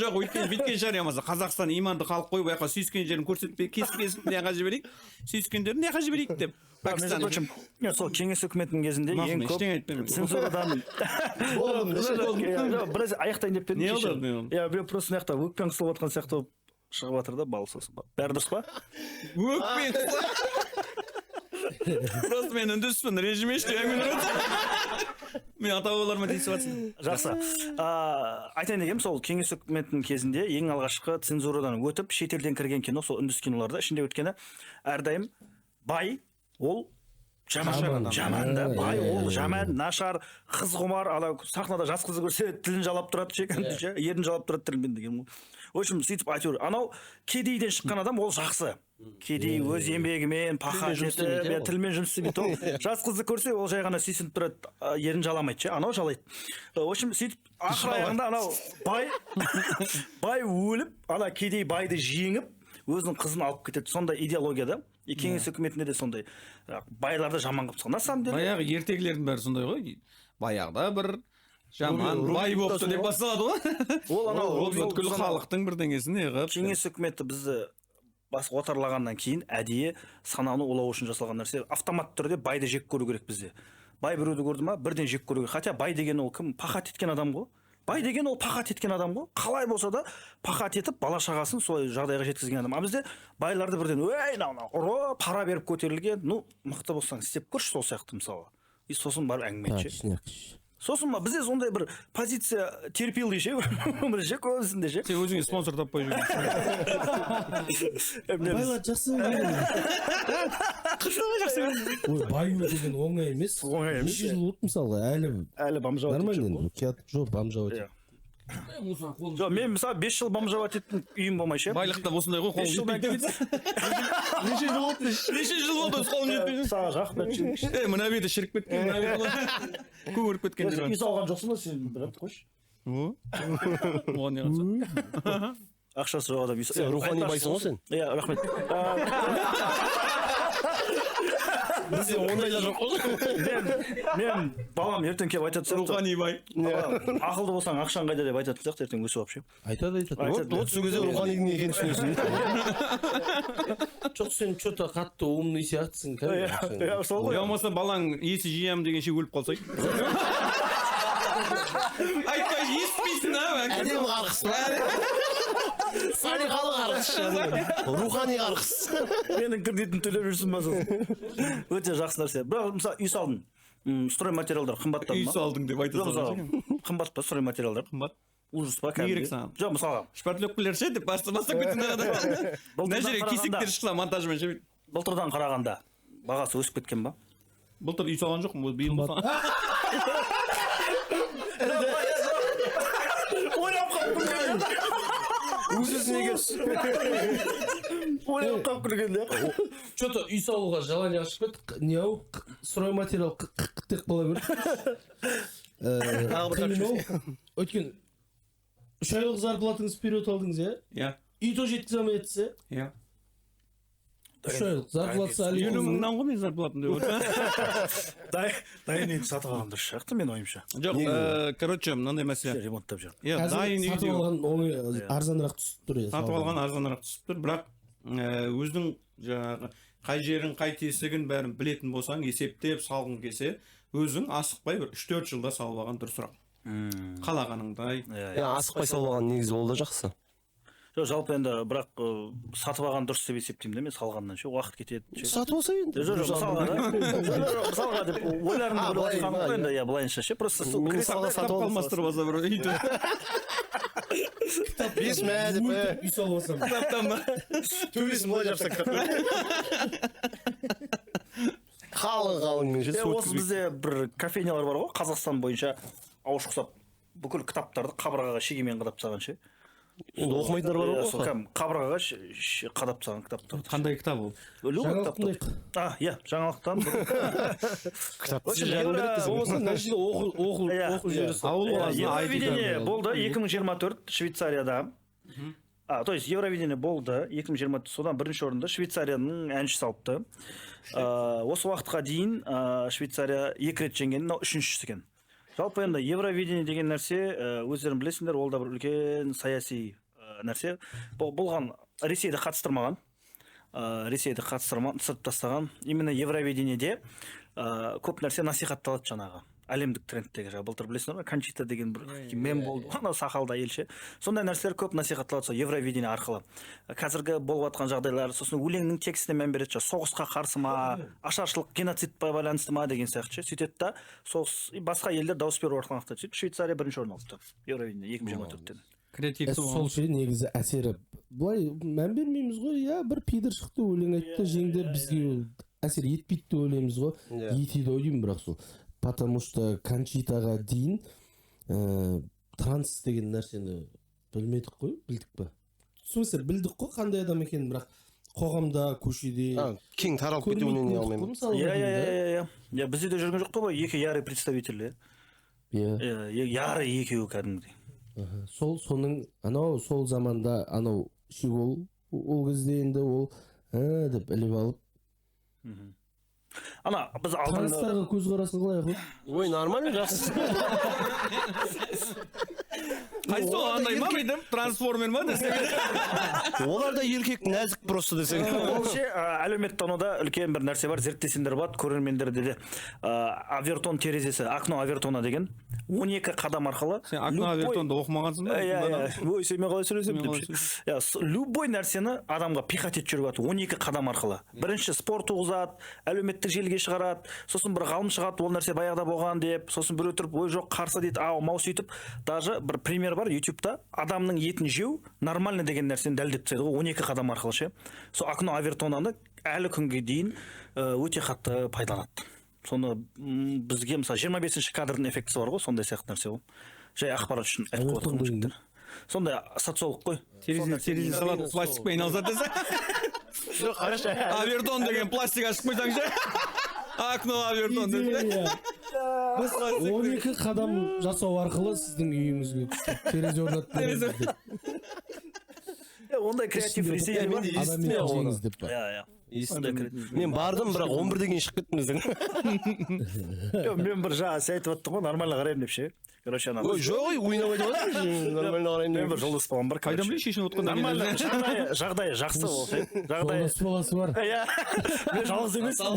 Жоқ, бүйткен шығар ямаса Қазақстан иманды халық қой, бұяққа сүйіскен жерін көрсетпей, кесіп неға жіберейік, сүйіскендерін неға жіберейік деп. Пакистан. сол кеңес үкіметінің кезінде ең көп ештеңе айтпаймын. цензурадан біраз аяқтайын деп Не едім oldu? иә біреу просто мына жақта өкпең қысылып жатқан сияқты болып шығып жатыр да бал сосын бәрі дұрыс па Өкпең. Просто мен үндіспін, режим ештеңе мен ата бабаларыма тиісіп жатсың. жақсы айтайын дегенім сол кеңес үкіметінің кезінде ең алғашқы цензурадан өтіп шетелден кірген кино сол үндіс киноларда ішінде өткені әрдайым бай ол жаман да бай ол жаман нашар қыз құмар ана сахнада жас қызды көрсе тілін жалап тұрады ше ерін жалап тұрады тілмен деген ғой в общем сөйтіп әйтеуір анау кедейден шыққан адам ол жақсы кедей өз еңбегімен пахат етіп тілмен жұмыс істемейді ол жас қызды көрсе ол жай ғана сүйсініп тұрады ерін жаламайды ше анау жалайды в общем сөйтіп ақыр аяғында анау бай өліп ана кедей байды жеңіп өзінің қызын алып кетеді сондай идеология да кеңес үкіметінде де сондай байларды жаман қылып тастаған на самом деле Баяғы ертегілердің бәрі сондай ғой. Баяғыда бір жаман бай болыпты деп басталады ғой. ол анау бүткіл халықтың бірдеңесін неғып. кеңес үкіметі бізді бас отарлағаннан кейін әдейі сананы улау үшін жасалған нәрсе автоматты түрде байды жек көру керек бізде бай біреуді көрді ма бірден жек көру керек хотя бай деген ол кім пахат еткен адам ғой бай деген ол пахат еткен адам ғой қалай болса да пахат етіп бала шағасын солай жағдайға жеткізген адам а бізде байларды бірден ей мынау ұры пара беріп көтерілген ну мықты болсаң істеп көрші сол сияқты мысалы и сосын барып әңгіме айтшы сосын ба бізде сондай бір позиция терпилый ше бір ше көбісінде ше Сен өзіңе спонсор таппай жүрсің. Байлар жақсы. Ой, бай деген оңай емес. Оңай емес. Неше жыл болды мысалға әлі бомжовать нормально енді. Жоқ бомжовать. жоқ мен мысалы 5 жыл бомжовать еттім үйім болмай ше Байлықта осындай ғой, қолың жетпейді. Неше жыл болды осы қолың жетпейді. саған рахмет Мына беті шіріп кеткен, мына беті көміріп кеткен жер. үй салған жоқсың ба сен брат қойшы Оған не қатысы? ақшасы жоқ адам Сен рухани байсың ғой сен. иә рахмет Бізде ондай да жоқ қой. мен балам ертең келіп айтатын сияқты Рухани бай. ақылды болсаң ақшаң қайда деп айтатын сияқты ертең өсіп алып ше айтады Вот сол кезде руханидың не екенін түсінесің. жоқ сен че то қатты умный сияқтысың иә сол ғой Болмаса балаң есі жиямын дегенше өліп қалсай. Айтпай естімейсің Әдемі қарғыс па? Салиқалы қарғыс. Рухани қарғыс. менің кредитімді төлеп жүрсің ба сол өте жақсы нәрсе бірақ мысалы үй салдың стройматериалдар қымбаттады ма үй салдың деп айта жоқ салған. мысалы қымбат па стройматериалдар Қымбат. ужас па Не керек саған? жоқ мысалға Шпатлөккілер ше деп бастап кетсін. Мына жерге кесектер шықса монтажмен ше. былтырдан қарағанда бағасы өсіп кеткен ба Былтыр үй салған жоқпын, биыл болса. ойлап қалып Өзіне ойлап қалып күлгенде че то үй салуға желание ашып кет не ау стройматериал деп қала берді қиын ол өйткені 3 айлық зарплатаңыз вперед алдыңыз иә Иә. үй тоже жеткізе алмай жатсыз Иә. 3 айлық зарплатасы әлі 50 мыңнан ғой мен зарплатым деп отыр. дайын үйді сатып алған дұрыс сияқты менің ойымша Жоқ, короче, мынандай мәселе. ремонттап жүр Иә, дайын қазір сатып үйде алған оңай арзанырақ түсіп тұр иә сатып алған арзанырақ түсіп тұр, бірақ өздің жаңағы қай жерін, қай тесігін бәрін білетін болсаң, есептеп салғың келсе, өзің асықпай бір 3-4 жылда салып алған дұрысырақ. Қалағаныңдай. асықпай салып алған негізі ол да жақсы. жоқ жалпы енді бірақ сатып алған дұрыс деп есептеймін да мен салғаннан ше уақыт кетеді ше Сатып алса енді. жоқ мысалға да мысалға деп ойларымды біліп отырғаным ғой енді иә былайынша ше просто сол мысалға сатып алып Алмастырып алса бір үйді. Бес мә деп. үй салып алсам Төбесін былай жапсақ қалың ше. осы бізде бір кофейнялар бар ғой Қазақстан бойынша ауыш құсап бүкіл кітаптарды қабырғаға шегемен қадап тастаған ше Енді оқымайтындар бар ғой. сол қабырғаға қадап тастаған кітаптарды Қандай кітап ол? жаңалықтың иә жаңалықтан болмаса мына жерде оқып жүресің Ауыл баласына Евровидение болды 2024 Швейцарияда то есть Евровидение болды 2024 содан бірінші орында Швейцарияның әншісі алыпты осы уақытқа дейін Швейцария 2 рет жеңген мынау 3-шісі екен жалпы енді Евровидение деген нәрсе өздерің білесіңдер ол да бір үлкен саяси нәрсе болған Ресейді қатыстырмаған Ресейді қатыстырмаған сырып тастаған именно Евровидениеде көп нәрсе насихатталады жаңағы әлемдік трендтегі жаңағы былтыр білесіңдер ма Кончита деген бір мем болды анау сақалды әйел ше сондай нәрселер көп насихатталады сол Евровидение арқылы қазіргі болып жатқан жағдайлар сосын өлеңнің текстіне мән береді соғысқа қарсы ма ашаршылық геноцидқа байланысты ма деген сияқты ше сөйтеді да соғыс басқа елдер дауыс беру арқылы анықтайды сөйтіп Швейцария бірінші орын алыпты Евровидение 2024-тен Креативті сол ше негізі әсері былай мән бермейміз ғой иә бір пидор шықты өлең айтты жеңді бізге әсер етпейді деп ойлаймыз ғой етеді ау деймін бірақ сол потому что Кончитаға дейін транс деген нәрсені білмедік қой білдік па в смысле білдік қой қандай адам екенін бірақ қоғамда көшеде кең таралып кетуінен не алмаймын. иә бізде де жүрген жоқ па екі ярый представитель иә ярый екеуі кәдімгідей соның анау сол заманда анау щегол ол кезде енді ол деп іліп алып ана біз алдыңғы транстарға көзқарасын қалай ғой Ой, нормально жақсы. Қайсы ол андай ма бүйтіп трансформер ма десе Олар да еркек нәзік просто десең. ол ше әлеуметтануда үлкен бір нәрсе бар зерттесеңдер болады көрермендерде де Авертон терезесі окно Авертона деген 12 қадам арқылы сен окно Авертонды оқымағансың ба? ой сенімен қалай сөйлесемін деп любой нәрсені адамға пихать етіп жүріп жатыр 12 қадам арқылы бірінші спор туғызады әлеуметтік желіге шығарады сосын бір ғалым шығады ол нәрсе баяғыда болған деп сосын біреу тұрып ой жоқ қарсы дейді мау сөйтіп даже бір пример бар ютубта адамның етін жеу нормально деген нәрсені дәлелдеп тастайды ғой 12 қадам арқылы ше сол окно Авертонаны әлі күнге дейін өте қатты пайдаланады соны бізге мысалы 25-ші кадрдың эффектісі бар ғой сондай сияқты нәрсе ғой жай ақпарат үшін айтып қойған жігіттер сондай социолог қой терезе салады пластикпен айналысады десе Жоқ, қарашы. Авертон деген пластик ашып қойсаң ше окно Авертон 12 қадам жасау арқылы сіздің үйіңізге терезе орнаттыңыз деп. Ондай креатив ресей мен де естімей жеңіз деп па. Мен бардым, бірақ 11-ден кейін шығып кеттім біздің. Мен бір жаңа сен айтып отырдың ғой, нормально қараймын деп ше. Короче, ана. Ой, жоқ, ойнап айтып отырмын. Нормально қараймын Мен деп. бір жолдас болған бар. қайдан білейін шешініп отқаннан Нормально, жағдайы жақсы ол ше. Жолдас баласы бар. Иә. Мен жалғыз емеспін.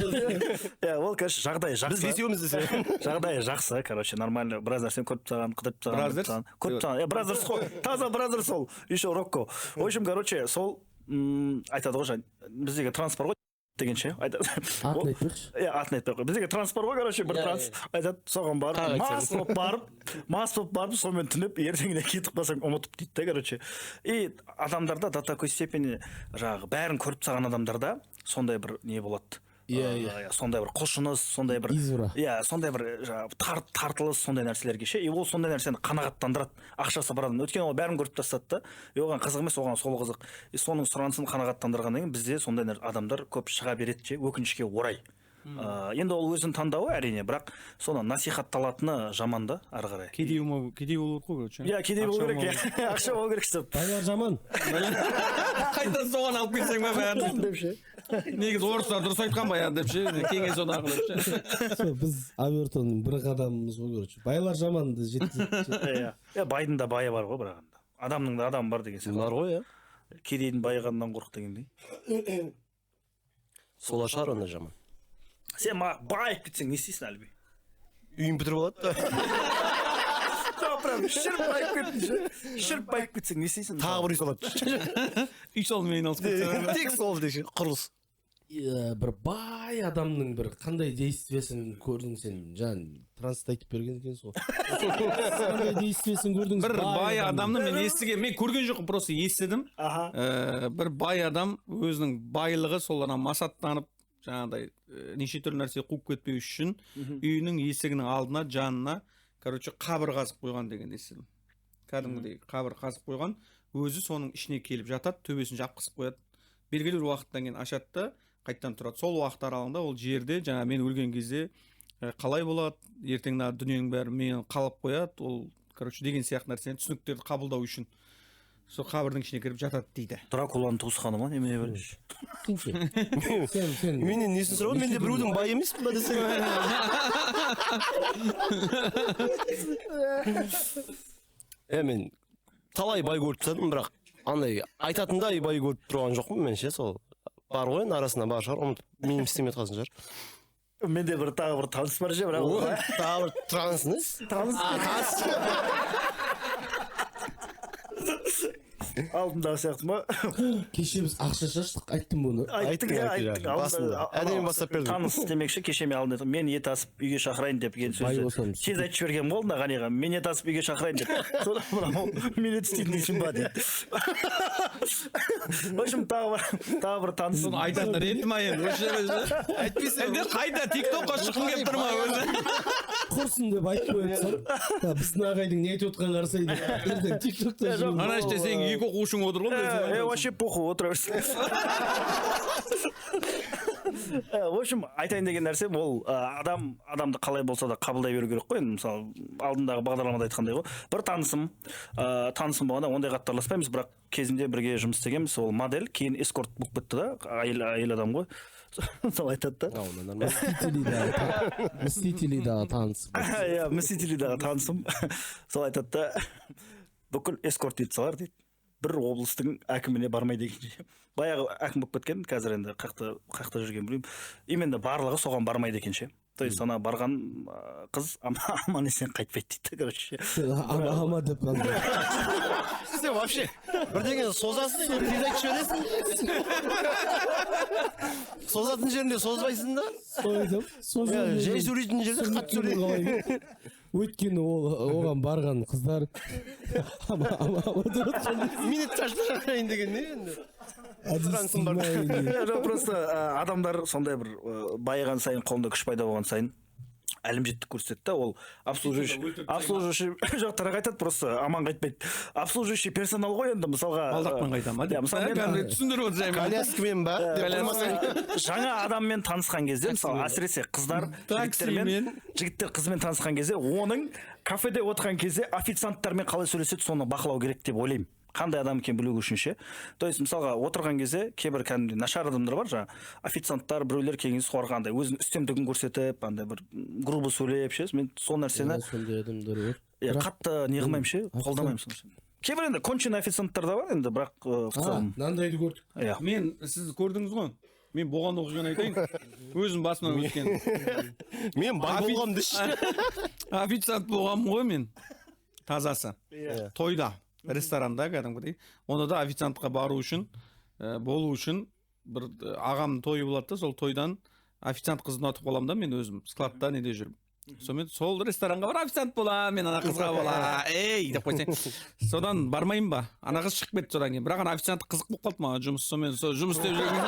Иә, ол короче жағдайы Біз жақсы. бесеуіміз десе. Жағдайы жақсы, короче, нормально. Біраз нәрсені көріп тастаған, қыдырып тастаған. Көріп тастаған. Бразерс қой. Таза бразерс ол. Еще Рокко. В общем, короче, сол айтады ғой жаңа біздегі транспорт ғой дегенше айтады. Атын айтпайықшы. Иә, атын айтпай қой. Біздегі транспорт ғой, короче, бір транс айтады, соған барып, мас болып барып, сонымен түнеп, ертеңіне кетіп қалсаң ұмытып дейді да, короче. И адамдарда до такой степени жаңағы бәрін көріп тастаған адамдарда сондай бір не болады. Иә, сондай бір құлшыныс, сондай бір Изура. Иә, сондай бір жаңағы тартылыс, сондай нәрселерге ше. И ол сондай нәрсені қанағаттандырады. Ақшасы бар адам. Өйткені ол бәрін көріп тастады да. И оған қызық емес, оған сол қызық. И соның сұранысын қанағаттандырғаннан кейін бізде сондай адамдар көп шыға береді ше, өкінішке орай. Енді ол өзінің таңдауы әрине, бірақ соны насихатталатыны жаман да ары қарай. кедей болу керек қой короче. Иә, кедей болу керек. Ақша болу керек деп. Байлар жаман. Қайтадан соған алып келсең ба бәрін деп ше. негізі орыстар дұрыс айтқан баяғы деп ше, кеңес одағы деп ше. Біз Авертонның бір қадамымыз ғой короче. Байлар жаманды жеткізеді. Иә, байдың да байы бар ғой бірақ. Адамның да адамы бар деген сияқты. Бар ғой, иә. Кедейдің байығаннан қорық дегендей. Сола шығар онда жаман. Сен байып кетсең не істейсің әлгі? Үйін бітіріп алады да. Прям шіріп байып кетсең не істейсің? Тағы бір үй салады. үй салумен айналысып кетсе Тек сол деші, құрылыс. Бір бай адамның бір қандай действиясын көрдің сен? Жан трансты айтып берген екенсің ғой. Қандай действиясын көрдіңіз? бір бай адамны мен естіген, мен көрген жоқпын, просто естідім. Бір бай адам өзінің байлығы сол ана масаттанып жаңағыдай неше түрлі нәрсе қуып кетпеу үшін үйінің есігінің алдына жанына короче қабір қазып қойған деген естідім. Кәдімгідей қабір қазып қойған, өзі соның ішіне келіп жатады, төбесін жапқызып қояды. Белгілі бір уақыттан кейін ашады да қайтадан тұрады. Сол уақыт аралығында ол жерде жаңа мен өлген кезде қалай болады, ертең дүниенің бәрі мені қалап қояды, ол короче деген сияқты нәрсені түсініктерді қабылдау үшін сол қабірдің ішіне кіріп жатады дейді. Дракуланың туысқаны ма немене білейінші? Сен Менен несін сұрау? Мен де біреудің бай емеспін ба десең. Мен талай бай көріп тұрдым, бірақ андай айтатындай бай көріп тұрған жоқпын мен ше, сол бар ғой енді арасында бар шығар, ұмытып менің істемей қалсын шығар. Менде тағы бір таныс бар ше, бірақ Тағы бір трансыңыз? алдындағы сияқты ма? кеше біз ақша шаштық, айттым бұны. Айттық. Әдемі бастап бердің. Таныс демекші, кеше мен алдында мен ет асып үйге шақырайын деп деген Бай сөзді болсам. тез айтып жіберген болды Ғаниға. Мен ет асып үйге шақырайын деп. Содан мен ет істейтін дейсің ба дейді. В общем, тағы бір таныс. Соны айтатын реті ма енді? Айтпайсың. Енді қайда тиктокқа шыққың келіп тұр ма өзі? Құрсын деп айтып қоятсам, біздің ағайдың не айтып отқанын қарасайды. Ертең тиктокта жүрмін. Ана іште сенің екі оқушың отыр ғой. Вообще похуй отыра берсін. В общем, айтайын деген нәрсем ол адамды қалай болса да қабылдай беру керек қой. Енді мысалы алдындағы бағдарламада айтқандай ғой. Бір танысым болғанда ондай қатты араласпаймыз, бірақ кезінде бірге жұмыс істегенбіз. Ол модель, кейін эскорт болып кетті да, әйел адам ғой. Сол айтады да. Мстителидағы танысым. Иә, Мстителидағы танысым. Сол айтады да, бүкіл эскорт дейді салар дейді. Бір облыстың әкіміне бармай деген. Баяғы әкім болып кеткен, қазір енді қақта жүрген білмеймін. Именно барлығы соған бармайды екен ше. То есть ана барған қыз аман есен қайтпайды дейді, короче. Ама деп қандай. Сен вообще бірдеңе созасың, тез айтып жібересің. Созатын жерінде созбайсың да. Жай сөйлейтін жерде қатты сөйлейді. Өйткені оған барған қыздар Минет шашырайын деген не енді? Трансым бар. Просто адамдар сондай бір байыған сайын, қолында күш пайда болған сайын әлімжеттік көрсетеді да. Ол обслуживающий жоқтарға айтады, просто аман қайтпайды. Обслуживающий персонал ғой енді, мысалға балдақпен қайта ма деп. мысалы мен түсіндіріп отырсыз. коляскамен ба жаңа адаммен танысқан кезде, мысалы әсіресе қыздар жігіттер қызмен танысқан кезде, оның кафеде отырған кезде официанттармен қалай сөйлеседі, соны бақылау керек деп ойлаймын. Қандай адам екенін білу үшін ше. То есть мысалға отырған кезде кейбір кәдімгідей нашар адамдар бар, жаңа официанттар біреулер келген соларға андай өзінің үстемдігін көрсетіп, андай бір грубо сөйлеп ше. Мен сол нәрсені сондай адамдар бар. қатты не қылмаймын ше, қолдамаймын сол нәрсені. Кейбір енді конченый официанттар да бар енді, бірақ мынандайды көрдік. иә. Мен сіз көрдіңіз ғой. Мен болған оқиғаны айтайын. Өзім басымнан өткен. мен бай болғам деші. Официант болғанмын ғой мен. Тазасы. Тойда, ресторанда кәдімгідей. Онда да официантқа бару үшін, болу үшін бір ағамның тойы болады да, сол тойдан официант қызын ұнатып қаламын да, мен өзім складта неде жүрмін. Сонымен сол ресторанға бар официант бола, мен ана қызға бола, ей деп қойсаң. Содан бармайын ба? Ана қыз шығып кетті содан кейін. Бірақ ана официант қызық болып қалды маған жұмыс. Сонымен сол жұмыс істеп жүрген.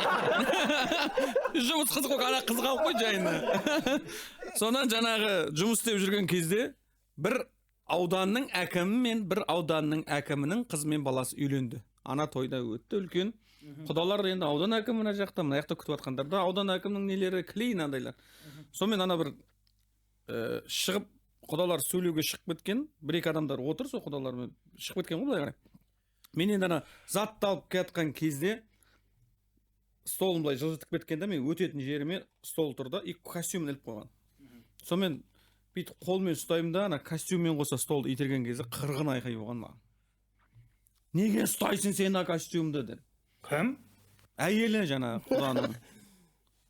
Жұмыс қызық болып ана қызға алып қой жайына. Сонан жаңағы жұмыс істеп жүрген кезде бір ауданның әкімі мен бір ауданның әкімінің қызы мен баласы үйленді. Ана тойда өтті үлкен. Құдалар енді аудан әкімі мына жақта, мына жақта күтіп жатқандар да, аудан әкімінің нелері клейн андайлар. Сонымен ана бір шығып құдалар сөйлеуге шығып кеткен, бір-екі адамдар отыр, сол құдалармен шығып кеткен ғой былай қарай. Мен енді ана затты алып келатқан кезде столым былай жылжытып кеткенде, мен өтетін жеріме стол тұрды, и костюмін іліп қойған. Сонымен бүйтіп қолмен ұстаймын да, ана костюммен қоса столды итерген кезде қырғын айқай болған маған. Неге ұстайсың сен ана костюмді деп. Кім? Әйелі жаңа құданың.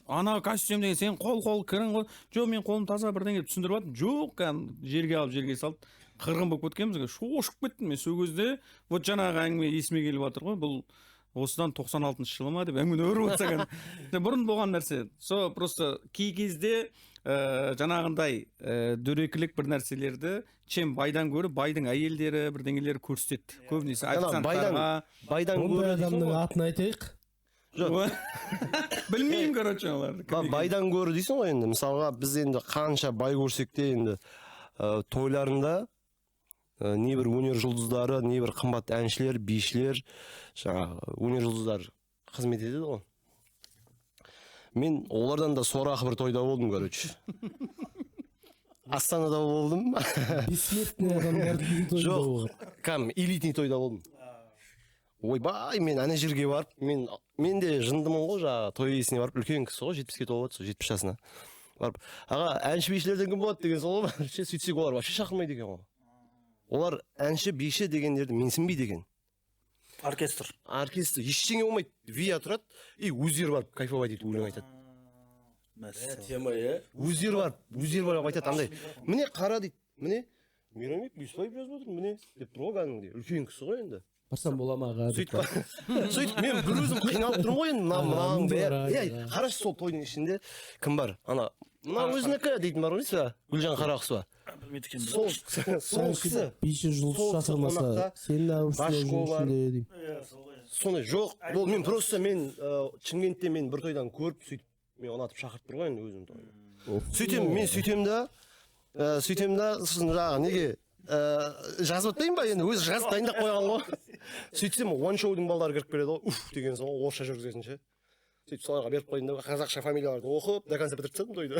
Ана костюм деген сен қол кірін ғой. Жоқ, мен қолым таза бірдеңе түсіндіріп жатырмын. Жоқ, жерге алып жерге салды. Қырғын болып кеткенбізге шошып кеттім мен сол кезде. Вот жаңағы әңгіме есіме келіп жатыр ғой. Бұл осыдан 96 жылы ма деп әңгімені өріп отырсаң. Бұрын болған нәрсе. Со просто кей кезде жаңағындай дөрекілік бір нәрселерді чем байдан гөрі байдың әйелдері бірдеңелері көрсетеді. Көбінесе официанттарға байдан гөрі адамның атын айтайық. Білмеймін, короче, оларды. Байдан гөрі дейсің ғой енді. Мысалға біз енді қанша бай көрсек те енді тойларында небір өнер жұлдыздары, небір қымбат әншілер, бишілер, жаңағы өнер жұлдыздары қызмет етеді ғой. Мен олардан да сорақы бір тойда болдым, короче. Астанада болдым. Бессмертный адамдардың тойда болған. Кәм, элитный тойда болдым. Ойбай, мен ана жерге барып, мен де жындымын ғой, жаңағы той иесіне барып, үлкен кісі ғой, 70-ке толып жатыр, 70 жасына. Барып, аға, әнші бишілерден кім болады деген сол ғой, сөйтсек олар вообще шақырмайды екен ғой. Олар әнші биші дегендерді менсінбейді екен. Оркестр, ештеңе болмайды, вия тұрады, и өздері барып кайфовать етіп өлең айтады. Тема, Өздері барып айтады, андай, міне қара дейді, міне, Миромик Бүйсбаев жазып отыр, міне, деп тұр ғой кәдімгідей, үлкен кісі ғой енді. Барсам бола ма аға? Сөйтіп мен бір өзім қиналып тұрмын ғой енді, мынаның бәрі. Қарашы сол тойдың ішінде кім бар? Ана, мына өзінікі дейтін бар ғой, Гүлжан Қарақұсова. Сол кісі. Биші жұлдыз шақырмаса, сен де ұшына жұмысында деймін. Сондай жоқ, ол мен просто мен Шымкентте мен бір тойдан көріп, сөйтіп мен ұнатып шақырып тұр ғой енді өзім тойды. Сөйтем да, сосын жағы неге жазып атпайын ба енді, өзі жазып дайындап қойған ғой. Сөйтсем, one show'дың балдары кіріп келеді ғой, деген соң орысша жүргізесің ше. Сөйтіп соларға беріп қойдым да, қазақша фамилияларды оқып, до конца бітіріп тастадым тойды.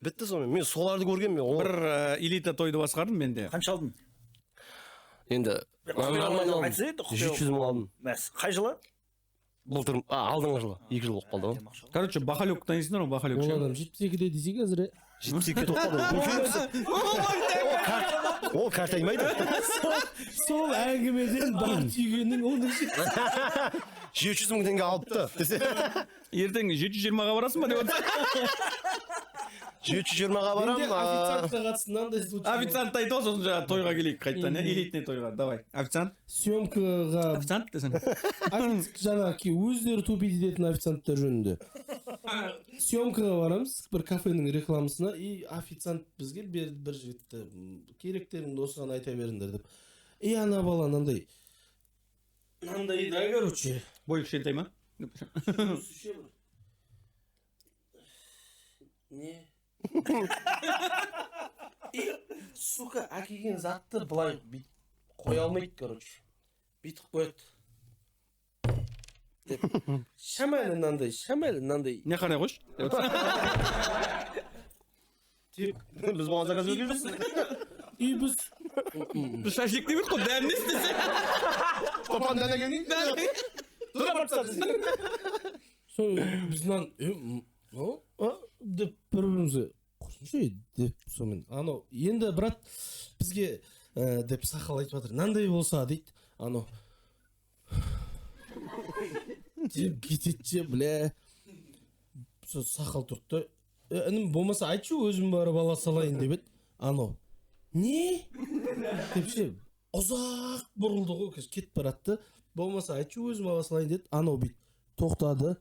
Бітті сонымен. Мен соларды көргенмін. Бір элита тойды басқардым мен де. Қанша алдың? Енді нормально 700 мың алдым. Қай жылы? Былтыр, алдыңғы жылы, 2 жыл болып қалды ғой. Короче, Бахалюк танисыңдар ғой, Бахалюк. Ол адам 72-де десе қазір. 72-ге тоқталды. Ол картаймайды. Сол әңгімеден бар түйгеннің оның 700 мың теңге алыпты. Ертең 720-ға барасың ба деп отыр. 720-ға барам. Официантқа қатысты мынандай случай. Официант айтты ғой, сосын жаңағы тойға келейік қайтадан, элитный тойға. Давай, официант. Съемкаға Официант десең. жаңағы өздері тупить ететін официанттар жөнінде. Съемкаға барамыз, бір кафенің рекламасына, и официант бізге бір жігітті керектеріңді осыған айта беріңдер деп. И ана бала мынандай да, короче. Бойы кішкентай ма? Не? Сука, әкелген затты былай қоя алмайды, короче. Бүйтіп қояды. Шамалы мынандай. Не қарай қойшы? Біз болған заказ өзгерміз. И біз Біз шашлик демейді қой, дәмін істесе. Топан дәнеген бізден деп бір-бірімізге құрсыншы деп сонымен анау енді брат бізге деп сақал айтып жатыр мынандай болса дейді анау деп кетеді бля сол сақал тұрды да інім болмаса айтшы өзім барып ала салайын деп еді анау не деп ше ұзақ бұрылды ғой кетіп баратты болмаса айтшы өзім ала салайын деді анау бүйтіп тоқтады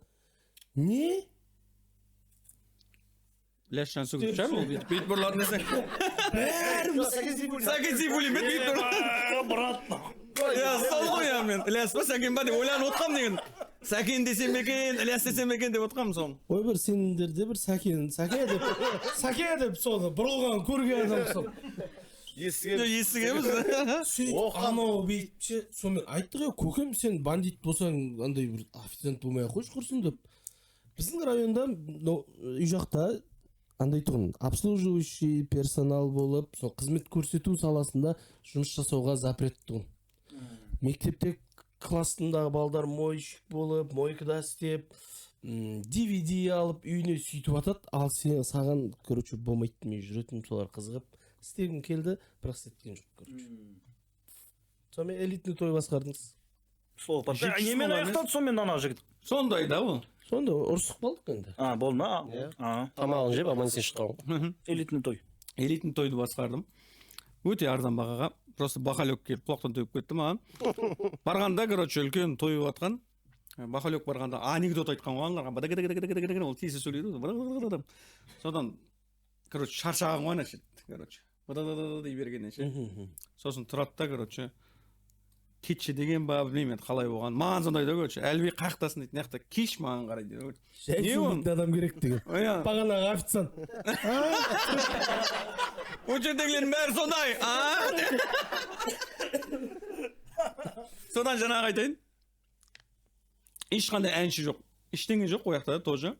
не Ляш шансу күтіп шығар ол бейт бұрылатын десең. Сәкен Сейфуллин бет бейт бұрылатын. брат Сол ғой я мен. Ляш па Сәкен ба деп ойланып отқам деген. Сәкен десем екен, Ляш десем екен деп отқам соны. ой бір сендерде бір сәке деп соны бұрылған көрген адам сол Естігеміз. анау бүйтіпше сонымен айттық ей көкем сен бандит болсаң андай бір официант болмай ақ қойшы құрсын деп біздің районда үй жақта андай тұғын обслуживающий персонал болып сол қызмет көрсету саласында жұмыс жасауға запрет тұғын мектепте классындағы балдар мойщик болып мойкада істеп DVD алып үйіне сөйтіп атады ал саған короче болмайды мен жүретінім солар қызығып істегім келді бірақ істеткен жоқ короче сонымен элитный той басқардыңыз сол немен аяқталды сонымен ана жігіт Сондай да ол. сонда ұрысып қалдық енді болды ма Тамағын жеп аман есен шыққан. элитный той Элитный тойды басқардым. Өте арзан бағаға. Просто бақалек келіп құлақтан төгіп кетті маған. Барғанда, короче, үлкен той жатқан. Бақалек барғанда анекдот айтқан ғой аналарға. Ол тисе сөйлейді. Содан, короче, шаршаған ғой ана ше. Короче, дей бергеннен ше. Сосын тұрады да, короче, кетші деген ба, білмеймін қалай болған. Маған сондай да, короче, әлбей қақтасын дейді. Неқта кеш маған қарайды. жай сөйлейтін адам керек деген бағанағы официант О жердегілердің бәрі сондай. Содан жаңағы айтайын. Ешқандай әнші жоқ. Ештеңе жоқ ол жақта тоже.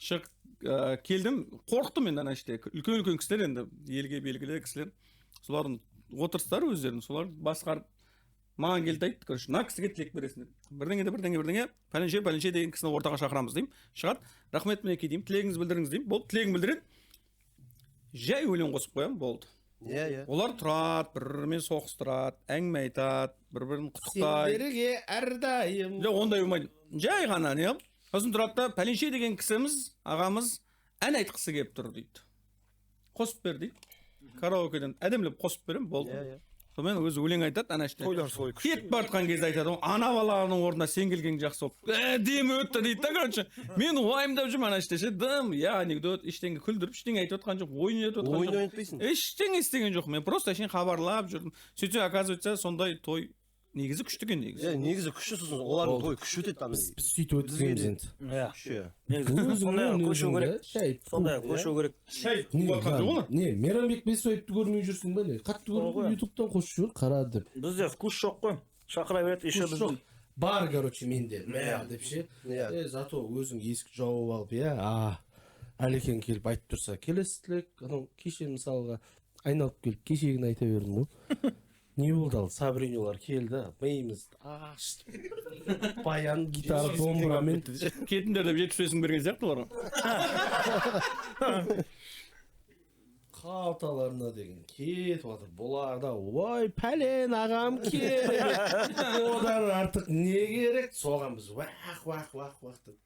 Шығып келдім, қорықтым енді ана іште. Үлкен кісілер енді елге белгілі кісілер. Солардың отырыстары өздерінің, солар басқарып маған келді айтты, короче, мына кісіге тілек бересің деді. Бірдеңе, пәленше деген кісіні ортаға шақырамыз деймін. Шығады, рахмет мінекей деймін, тілегіңізді білдіріңіз деймін. Болды, тілегін білдіреді. Жай өлең қосып қоямын, болды. Олар тұрады, бір-бірімен соғыстырады, әңгіме айтады, бір-бірін құттықтай. сендерге әрдайым Жоқ, ондай болмайды. Жай ғана, не? Сосын тұрады да, пәленше деген кісіміз, ағамыз ән айтқысы келіп тұр дейді. Қосып бер дейді. Караокеден әдемілеп қосып беремін, болды. Сонымен өзі өлең айтады, ана іште. Кетіп бартқан кезде айтады, ана баланың орнына сен келген жақсы болып. Әдемі өтті дейді да, короче. Мен уайымдап жүрмін ана іште ше, дым, анекдот, ештеңе күлдіріп, ештеңе айтып отқан жоқ, ойын айтып отқан жоқ. Ойын айтпайсың. Ештеңе істеген жоқ. Мен просто әшейін хабарлап жүрдім. Сөйтсе, оказывается, сондай той негізі күшті екен негізі. Негізі күшті сосын олардың той күшті өтеді там. біз сөйтіп өткіземіз енді Күшті. сондай көшу керек Шай құлатқан жоқ олар. не мейрамбек бесбаевты көрмей жүрсің ба не қатты көріп ютубтан қосып жүр қара деп бізде вкус жоқ қой шақыра береді еще біздің бар короче менде деп ше зато өзің есік жауып алып әлекең келіп айтып тұрса келесі тілек анау кеше мысалға айналып келіп кешегін айта бердің ғой не болды ал сабринялар келді миымыз ашты баян гитара домбырамен Кетіңдер деп 75-ін берген сияқты оларға. қалталарына деген кетіп жатыр бұлар да ой пәлен ағам керек одан артық не керек соған біз уақ деп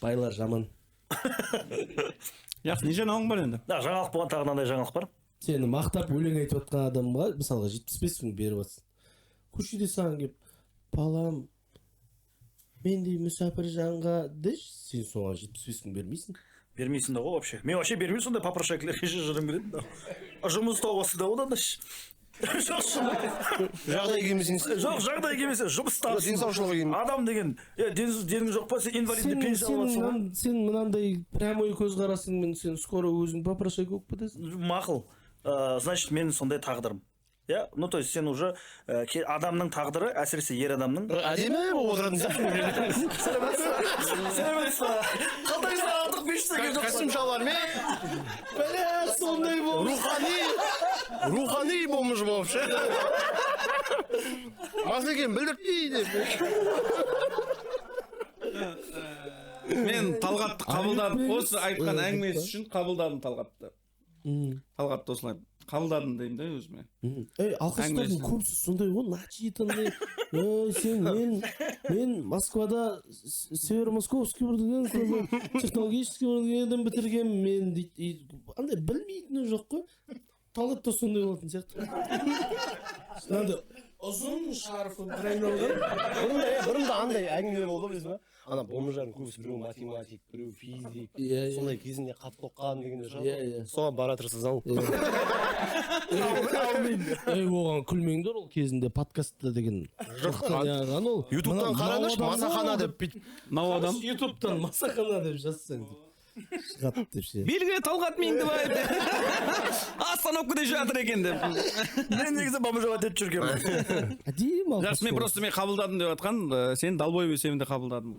байлар жаман Жақсы, не жаңалығың бар енді? жаңалық болған тағы мынандай жаңалық бар сені мақтап өлең айтып отқан адамға мысалға 75 мың беріп жатсың көшеде саған келіп балам мендей мүсәпір жанға деші сен соған 75 мың бермейсің да ғой вообще мен вообще бермеймін сондай попрошайкілерге жүргім келеді жұмыс тауып да одан жоқ жағдай келмесең жоқ жағдай келмесе жұмыстасың денсаушылығы келмейді. адам деген денің жоқ па сен инвалидный пенсия аласың ғой сен мынандай прямой көзқарасыңмен сен скоро өзің попрошайка болып кетесің. мақұл значит менің сондай тағдырым иә ну то есть сен уже адамның тағдыры әсіресе ер адамның әдемі болып отыратын сияқты. сәлеметсіз қалтаңызда артық 500 теңге жоқ костюм шалбармен Бля, сондай болып. рухани болмыш болып ше. Мас екен білдіртпей деп. мен Талғатты қабылдадым осы айтқан әңгімесі үшін қабылдадым Талғатты. Талғатты осылай қабылдадым деймін да өзіме. Алқаштардың көбісі сондай ғой, начитанный. Мен Москвада Северо-Московский бірдеген технологический бірдегеннен бітіргенмін мен дейді. Андай білмейтіні жоқ қой. Талғатта сондай болатын сияқты. Мынандай ұзын шарфы бір айналған. Бұрында андай әңгіме болды білесің ба? Ана бомжардың көбісі біреу математик, біреу физик. Сондай кезінде қатып оқыған дегенде шығар. Соған бара тұрсыз ал. Оған күлмеңдер, ол кезінде подкастта деген жақтан ол. ютубтан қараңызшы масахана деп бүйтіп. Мынау адам ютубтан масахана деп жазсаң шығады деп ше. белгілі Талғат Меңдібаев остановкада жатыр екен деп. мен негізі бомжовать етіп жүргенмін Әдейі Жақсы, мен просто мен қабылдадым деп жатқан, сен далбой бесемін де қабылдадым.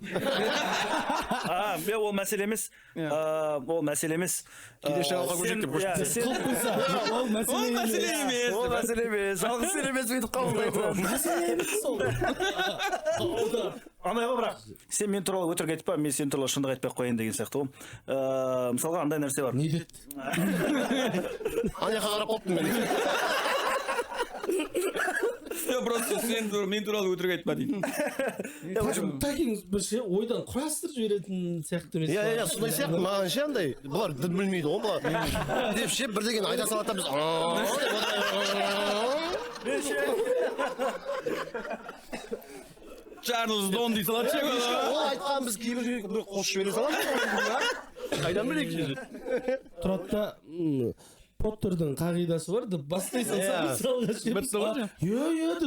мен ол мәселе емес ол мәселе емес Кейде шағалға көшек деп қойшы. Ол мәселе емес. ол мәселе емес жалғыз сен емес бүйтіп қабылдайды Мәселе емес ол. андай ғой бірақ сен мен туралы өтірік айтпа мен сен туралы шындық айтпай ақ қояйын деген сияқты ғой мысалға андай нәрсе бар Не деді? Ана жаққа қарап қойыппын мен. Просто сен мен туралы өтірік айтпа дейді. Такин бір ше ойдан құрастырып жіберетін сияқты емес. Иә, сондай сияқты маған ше андай. Бұлар дін білмейді ғой бұлар. Деп ше бірдеген айта салады да біз Чарльз Дон дей салады ше. ол айтқан біз кейбір бір қосып жібере саламыз. Қайдан білейік? Тұрады да Поттердің қағидасы бар деп бастай салса мысалға ше.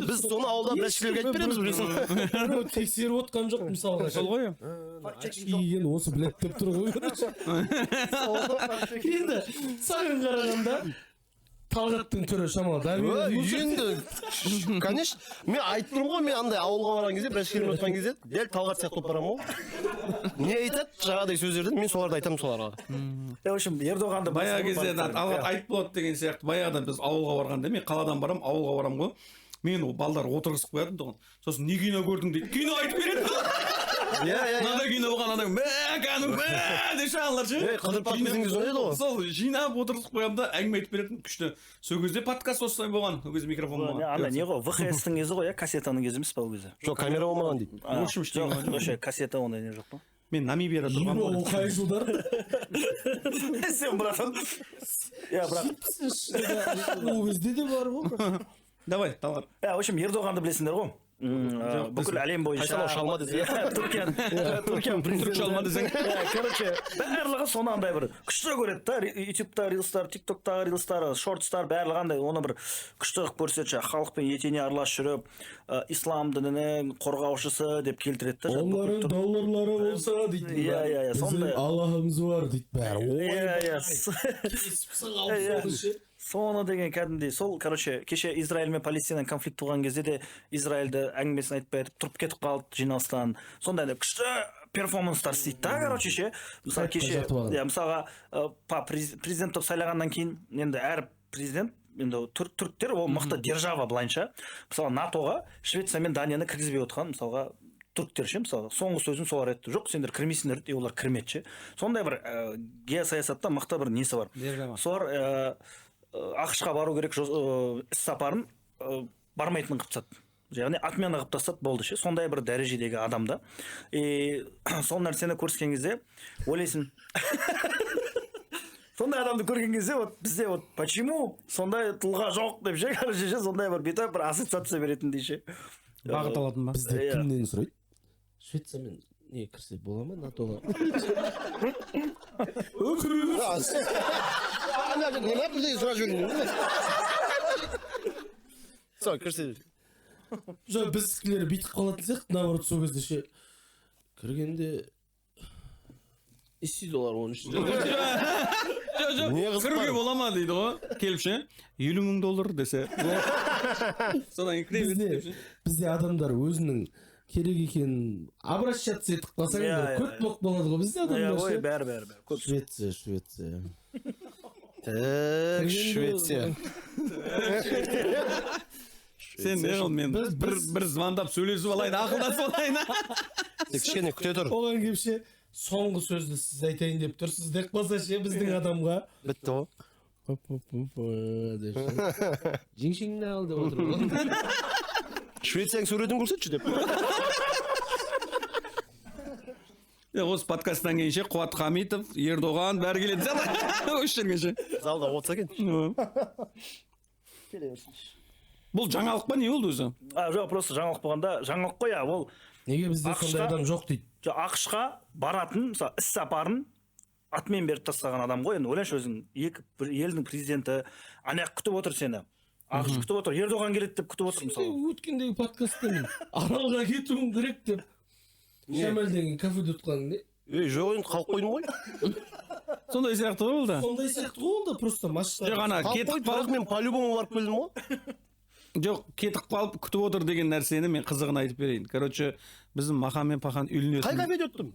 Біз соны ауылда бәлшілерге айтып береміз білесің. Тексеріп отқан жоқ мысалға. Сол ғой. Киген осы білет деп тұр ғой. Енді саған қарағанда Талғаттың түрі шамалы Енді, конечно, мен айтып тұрмын ғой, мен андай ауылға барған кезде, бәлшілермен отқан кезде, дәл Талғат сияқты болып барамын ғой. Не айтады, жаңағыдай сөздерді, мен соларды айтамын соларға. в общем Ердоғанды Баяғы кезде Талғат айтып болады деген сияқты, баяғыда біз ауылға барғанда, мен қаладан барам, ауылға барам ғой. Мен ол балдар отырғызып қоятын тұғын. Сосын не кино көрдің дейді, кино айтып береді. Мынандай кино болған адам деп шағалар ше. Қыдыр подкастыңыз сондай еді ғой. Сол жинап отырғызып қоямын да әңгіме айтып беретін күшті. Сол кезде подкаст осылай болған, сол кезде микрофон болған. андай не ғой ВХС-тің кезі ғой кассетаның кезі емес па ол кезде Жоқ, камера болмаған дейді. вообще кассета ондай не жоқ па Мен Намибияда тұрған ол қай жылдар? сен братан иә бірақ Ол кезде де бар ғой. Давай, Талғат. в общем Ердоғанды білесіңдер ғой бүкіл әлем бойынша Қайсалау шалма десе. Түркия Түрік шалма десең. короче барлығы соны андай бір күшті көреді да ютубта рилстар тиктоктағы рилстар шортстар барлығы андай оны бір күшті қылып көрсетші халықпен етене араласып жүріп ислам дінінің қорғаушысы деп келтіреді да Олардың долларлары болса дейді. иә сондай Аллахымыз бар дейді бәрі. соны деген кәдімгідей сол короче кеше Израиль мен Палестинаның конфликт болған кезде де Израильді әңгімесін айтпай тұрып кетіп қалды жиналыстан сондай күшті перформанстар істейді да короче ше мысалы кеше мысалға президент болып сайлағаннан кейін енді әр президент енді түріктер ол мықты держава былайынша мысалы НАТО-ға Швеция мен Данияны кіргізбей отқан мысалға түріктер ше мысалы соңғы сөзін солар айтты жоқ сендер кірмейсіңдер дейді олар кірмеді ше сондай бір геосаясатта мықты бір несі бар солар ақш-қа бару керек іс сапарын бармайтын қылып тастады яғни отмена қылып тастады болды ше сондай бір дәрежедегі адамда сол нәрсені көрсеткен кезде ойлайсың сондай адамды көрген кезде вот бізде вот почему сондай тұлға жоқ деп ше короче ше сондай бір бүйтіп бір ассоциация беретіндей ше бағыт алатын ба бізде кімнен сұрайды? Швециямен не кірсе бола ма НАТО-ға? Не ма бізде сұрап жүрген. Сол кірсе. Жоқ, біздікілер бүйтіп қалатын сияқты, наоборот, сол кезде ше кіргенде $200 оның ішінде. Кіруге бола ма дейді ғой. Келіп ше, $50,000 десе. Содан кейін Бізде адамдар өзінің керек екенін обращаться етіп қалсаң көп блок болады ғой бізде адамдар ше. Бәрі. Швеция. Швеция. Сен не қыл, мен бір звондап сөйлесіп алайын, ақылдасып алайын. Кішкене күте тұр. Оған келіп ше, соңғы сөзді сіз айтайын деп тұрсыз деп қалса ше біздің адамға. Бітті ғой. Жеңшеңді ал деп отыр ғой. Швецияның суретін көрсетші деп. Осы подкасттан кейін ше, Қуат Хамитов, Ердоған бәрі келеді. Осы жерге ше. Залда отырса екен. Бұл жаңалық па, не болды өзі? Жоқ, просто жаңалық болғанда, жаңалық қой, ол Неге бізде сондай адам жоқ дейді. ақшқа баратын, мысалы, іс сапарын атмен беріп тастаған адам ғой. Енді ойлашы өзің, бір елдің президенті аяқ күтіп отыр сені. ақш күтіп отыр, Ердоған келеді деп күтіп отыр мысалы. Өткендегі подкастта мен аралға кетуім керек деп Шамалден кафеде ұтқаның не? Жоқ енді қалып қойдым ғой. Сондай сияқты ғой ол да. Сондай сияқты ғой ол да, просто машина. Жоқ, ана Қалып кетіп қойды, бірақ қалып, мен по-любому барып келдім ғой. жоқ, кетіп қалып күтіп отыр деген нәрсені мен қызығын айтып берейін. Короче, біздің Махан мен Пахан үйленетін. Қай кафеде өттім?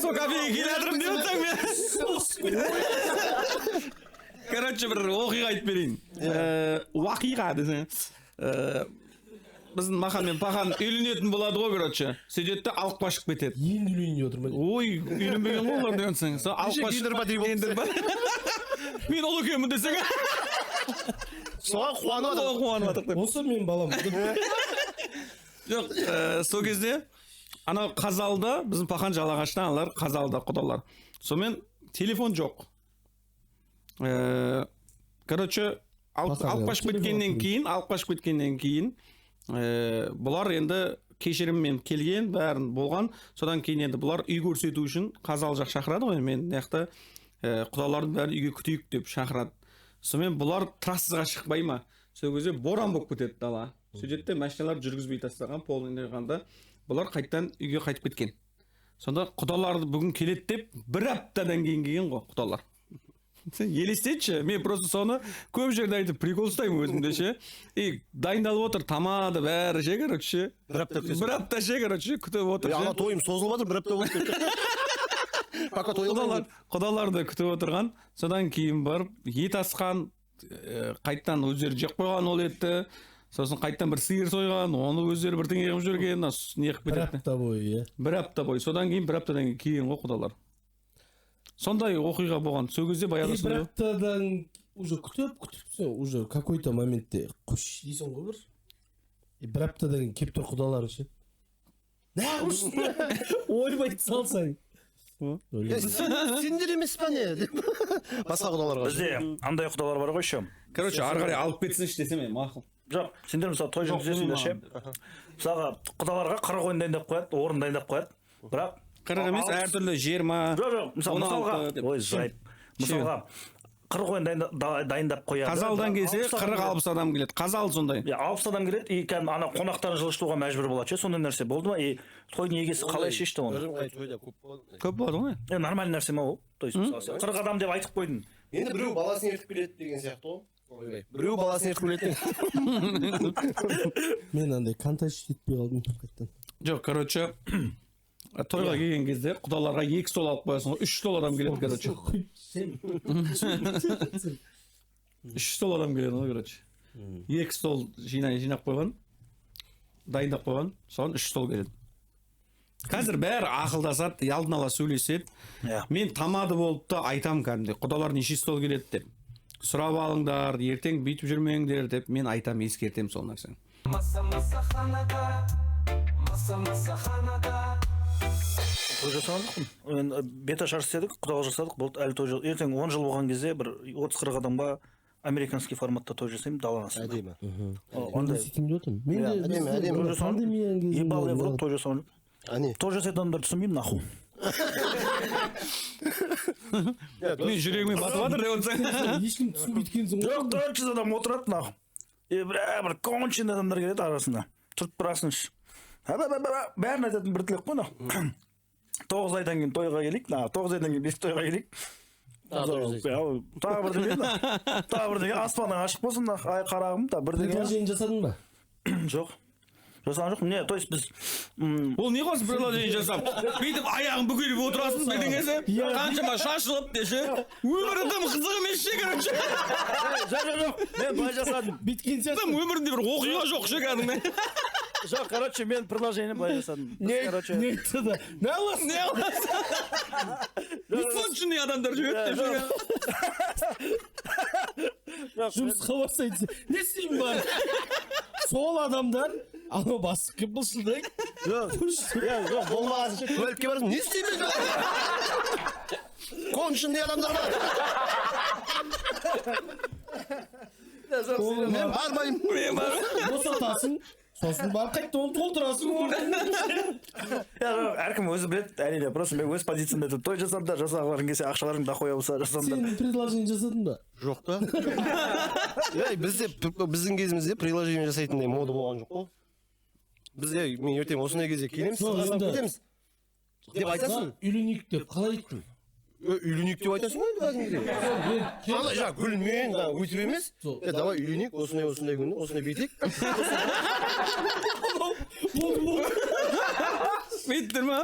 Сол кафеге келе жатырмын деп отырсаң мен. Короче, бір оқиға айтып берейін. Уақиға десең. Біздің Махан мен Пахан үйленетін болады ғой, короче. Сөйтеді де алып қашып кетеді. Енді үйленейін деп отырмын. Ой, үйленбеген ғой олар деген сен. Алып қашып. Мен ол екенмін десең. Соған қуанып жатыр. Осы мен балам. Жоқ, сол кезде ана Қазалда, біздің Пахан Жалағаштан алар Қазалда құдалар. Сонымен телефон жоқ. Короче, алып қашып кеткеннен кейін бұлар енді кешіріммен келген, бәрін болған. Содан кейін енді бұлар үй көрсету үшін Қазал жақ шақырады ғой, мен яқты құдалардың бәрін үйге күтейік деп шақырады. Сонымен бұлар трассаға шықпай ма? Сол кезде боран болып кетеді дала. Сөйтеді де машиналар жүргізбей тастаған, полный қанда бұлар қайтадан үйге қайтып кеткен. Сонда құдаларды бүгін келеді деп бір аптадан кейін келген ғой құдалар. Сен елестетші, мен просто соны көп жерде айтып прикол ұстаймын өзімде ше. Дайындалып отыр, тамады бәрі ше, короче. Бір апта ше, короче, күтіп отыр. Ана тойым созылып жатыр, бір апта болды. Пока тойылмай. Құдаларды күтіп отырған, содан кейін барып ет асқан, қайттан өздері жеп қойған ол етті. Сосын қайттан бір сиыр сойған, оны өздері бірдеңе қылып жүрген, не қылып кетеді. Бір апта бойы, Бір апта бойы. Содан кейін бір аптадан кейін ғой құдалар. Сондай оқиға болған. Сол кезде баяғыда бір аптадан уже күтіп, уже какой-то моментте қош дейсің ғой бір. Бір аптадан кейін келіп тұр құдалары ше. Ойбайды салсаң. Сендер емес па не? Басқа құдаларға. Бізде андай құдалар бар ғой ше. Короче, ары қарай алып кетсінші десем мен мақұл. Жоқ, сендер мысалы той жүргізесіңдер ше. Мысалға құдаларға қырық ойын дайындап қояды, орын дайындап қояды. Бірақ қырық емес, әртүрлі 20. Жоқ, мысалға қырық ойын дайындап қояды. Қазалдан келсе 40-60 адам келеді. Қазал сондай. 60 адам келеді, и ана қонақтарын жылытуға мәжбүр болады ше. Сондай нәрсе болды ма? И тойдың егесі қалай шешті оны? Көп болады ғой. Нормальный нәрсе ма ол? То есть 40 адам деп айтып қойдың. Енді біреу баласын ертіп келеді деген сияқты ғой. Біреу баласын ертіп келеді. Мен андай контакт етпей қалдым қайттан. Жоқ, короче, тойға келген кезде құдаларға 2 стол алып қоясың ғой, 3 стол адам келеді, короче. 3 стол адам келеді ғой, короче. 2 стол жинап қойған, дайындап қойған, соған 3 стол келеді. Қазір бәрі ақылдасады, алдын ала сөйлеседі. Мен тамады болып та айтам кәдімгідей, құдалар неше стол келеді деп. Сұрап алыңдар, ертең бүйтіп жүрмеңдер деп мен айтам, ескертем сол нәрсені. Той жасадық, бета шар істедік, құдалық жасадық, болды әлі той жасадық. Ертең 10 жыл болған кезде бір 30-40 адамға американский форматта той жасаймын, даланасың. Әдемі. Онда сөйтейін деп отырмын. Мен де пандемияның кезінде ебал Европа той жасауын. Ане. Той жасайтын адамдарды түсінбеймін, нахуй. Мен жүрегіме батып жатыр деп отырсаң. ешкім түсінбейді екенсің жоқ 400 адам отырады мынау бір конченый адамдар келеді арасында тұрып тұрасыңшы бәрін айтатын бір тілек қой мынау 9 айдан кейін тойға келейік 9 айдан кейін бесік тойға келейік тағы бірдеңе аспаның ашық болсын ай қарағым бірдеңе предложение жасадың ба жоқ жасаған жоқпын не то есть біз Ол не қылсын предложение жасап бүйтіп аяғын бүкеліп отырасың бірдеңесі қаншама шашылып деші өмірі тым қызық емес ше короче жоқ мен былай жасадым біткен сияқты тым өмірінде бір оқиға жоқ ше кәдімгі жоқ короче мен предложение былай жасадым короче не айтты да не аласың не қыласың бесплатный адамдар жүреді деп жұмысқа барса айтса не істеймін бар сол адамдар анау бастыққа былшылдай жоқ болмаған көлікке барасың не істеймін конченый адамдар бар мен бармаймын босатасың сосын барып қайтадан толтырасың әркім өзі біледі әрине просто мен өз позициямда айтамын той жасап та жасағыларың келсе ақшаларың дохуя болса жасаңдар сен предложение жасадың ба жоқ та бізде біздің кезімізде приложение жасайтындай мода болған жоқ қой бізде мен ертең осындай кезде келеміз кетеміз деп айтасың үйленейік деп қалай айттың үйленейік деп айтасың ғой кәдімгідей андай жаңағы гүлмен өйтіп емес давай үйленейік осындай күні осындай бүйтейік бүйтіп тұр ма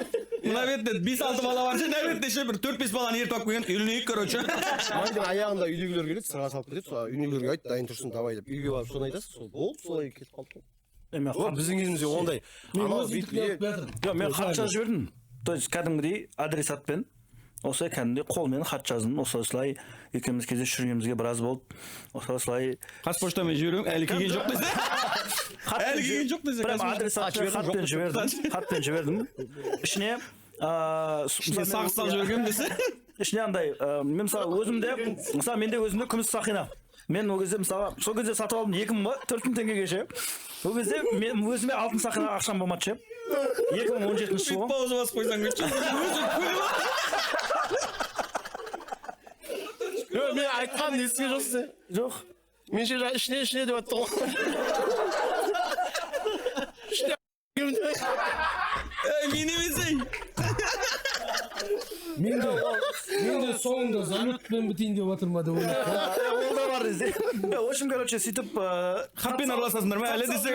мына бетте 5-6 бала бар ше мына бетте ше бір 4-5 баланы ертіп алып келген үйленейік короче майдың аяғында үйдегілер келеді сырға салып кетеді сол үйдегілерге айт дайын тұрсын давай деп үйге барып соны айтасың сол болды солай кетіп қалды ғой біздің кезімізде ондай жоқ мен хат жазып жібердім то есть кәдімгідей адресатпен осылай кәдімгідей қолмен хат жаздым осылай екеуміз кездесіп жүргенімізге біраз болды осылай қазпоштамен жіберемін әлі келген жоқ десе әлі келген жоқ десе прям адресатпен хатпен жібердім ішіне сағыз салып жібергенмін десе ішіне андай мен мысалы өзімде мысалы менде өзімде күміс сақина мен ол кезде мысалы сол кезде сатып алдым 2000 ба 4000 теңгеге ше ол кезде мен өзіме алтын сақина ақшам болмады ше 2017 жылы пауза басып қойсаң мен айтқаным есіңе жоқсың жоқ мен ше ішіне деп айтты ғой мен емес ей мен де соңында залетпен бітейін деп жатыр ма деп ойлап ол да бар десе в общем короче сөйтіп хатпен араласасыңдар ма әлі десе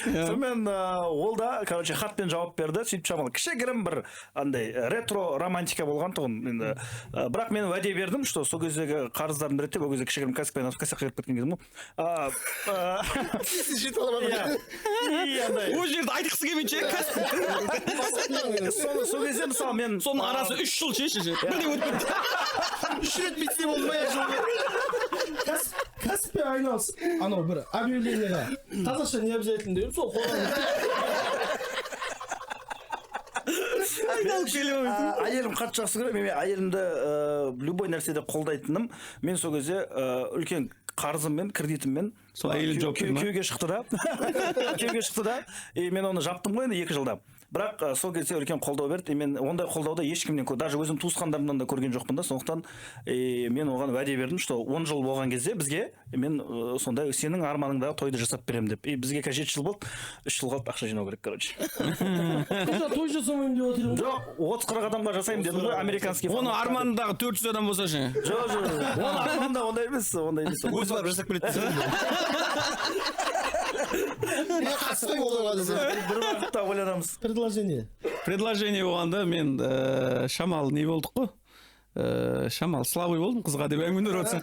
сонымен ол да короче хатпен жауап берді сөйтіп шамалы кішігірім бір андай ретро романтика болған тұғын енді бірақ мен уәде бердім что сол кездегі қарыздарымды реттеп ол кезде кішігірім кәсіппен косяк беріп кеткен кезім ғой ол жерді айтқысы келмейді ше сол кезде мысалы мен соның арасы 3 жыл шеші бірден өтіп кетті 3 рет бүйтсе болмай кәсіппен айналыс анау бір объявлениеға қазақша не обязательно деп сол әйелім қатты жақсы көреді мен әйелімді любой нәрседе қолдайтыным мен сол кезде үлкен қарызыммен кредитіммен сол әйелі жауап берді ма күйеуге шықты да и мен оны жаптым ғой енді 2 жылда бірақ сол кезде үлкен қолдау берді мен ондай қолдауды ешкімнен даже өзім туысқандарымнан да көрген жоқпын да сондықтан мен оған уәде бердім что 10 жыл болған кезде бізге мен сондай сенің арманыңдағы тойды жасап беремін деп и бізге қазір 7 жыл болды 3 жыл қалды ақша жинау керек короче той жасамаймын деп отырмын жоқ 30-40 адамға жасаймын дедім ғой американский оны арманындағы 400 адам болса ше жоқ оның арманында ондай емес өзі барып жасап келеді мен қатыспаймын оларға десе бір бағытта ойланамыз предложение болғанда мен шамал не болдық қой шамал слабый болдым қызға деп әңгімелер отырсың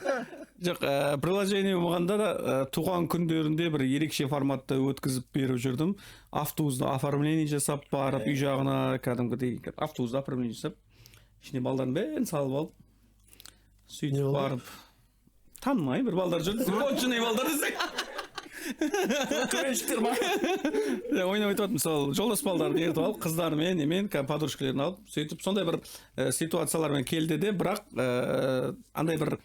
жоқ приложение болғанда да туған күндерінде бір ерекше форматта өткізіп беріп жүрдім автобуста оформление жасап барып үй жағына кәдімгідей автобуста оформление жасап ішіне балдардың бәрін салып алып сөйтіп барып танымай бір балдар жүрді конченый балдар десең көреншіктер ма ойнап айтыватырмын сол жолдас балдарды ертіп алып қыздарымен немен подружкаларын алып сөйтіп сондай бір ситуациялармен келді де бірақ андай бір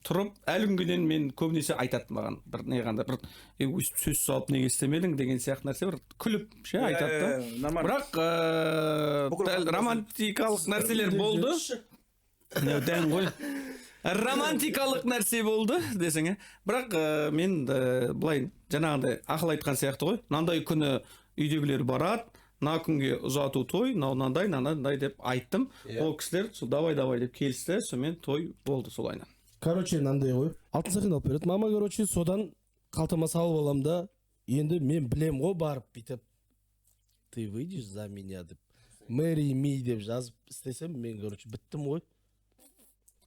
тұрып әлі күнге дейін мен көбінесе айтады маған бір не қандай бір өйстіп сөз салып неге істемедің деген сияқты нәрсе бір күліп ше айтады да. Бірақ дәл романтикалық нәрселер болды. Дән ғой. Романтикалық нәрсе болды десең, бірақ мен былай жаңағыдай ақыл айтқан сияқты ғой. Мынандай күні үйдегілер барады, мына күнге ұзату той, мынандай деп айттым. Ол кісілер давай деп келісті, сонымен той болды солайынан. Короче, мынандай ғой. Алтын сақин алып береді. Мама, короче, содан қалтама салып алам да, енді мен білем ғой барып бүйтіп ты выйдешь за меня деп, marry me деп жазып істесем, мен, короче, біттім ғой.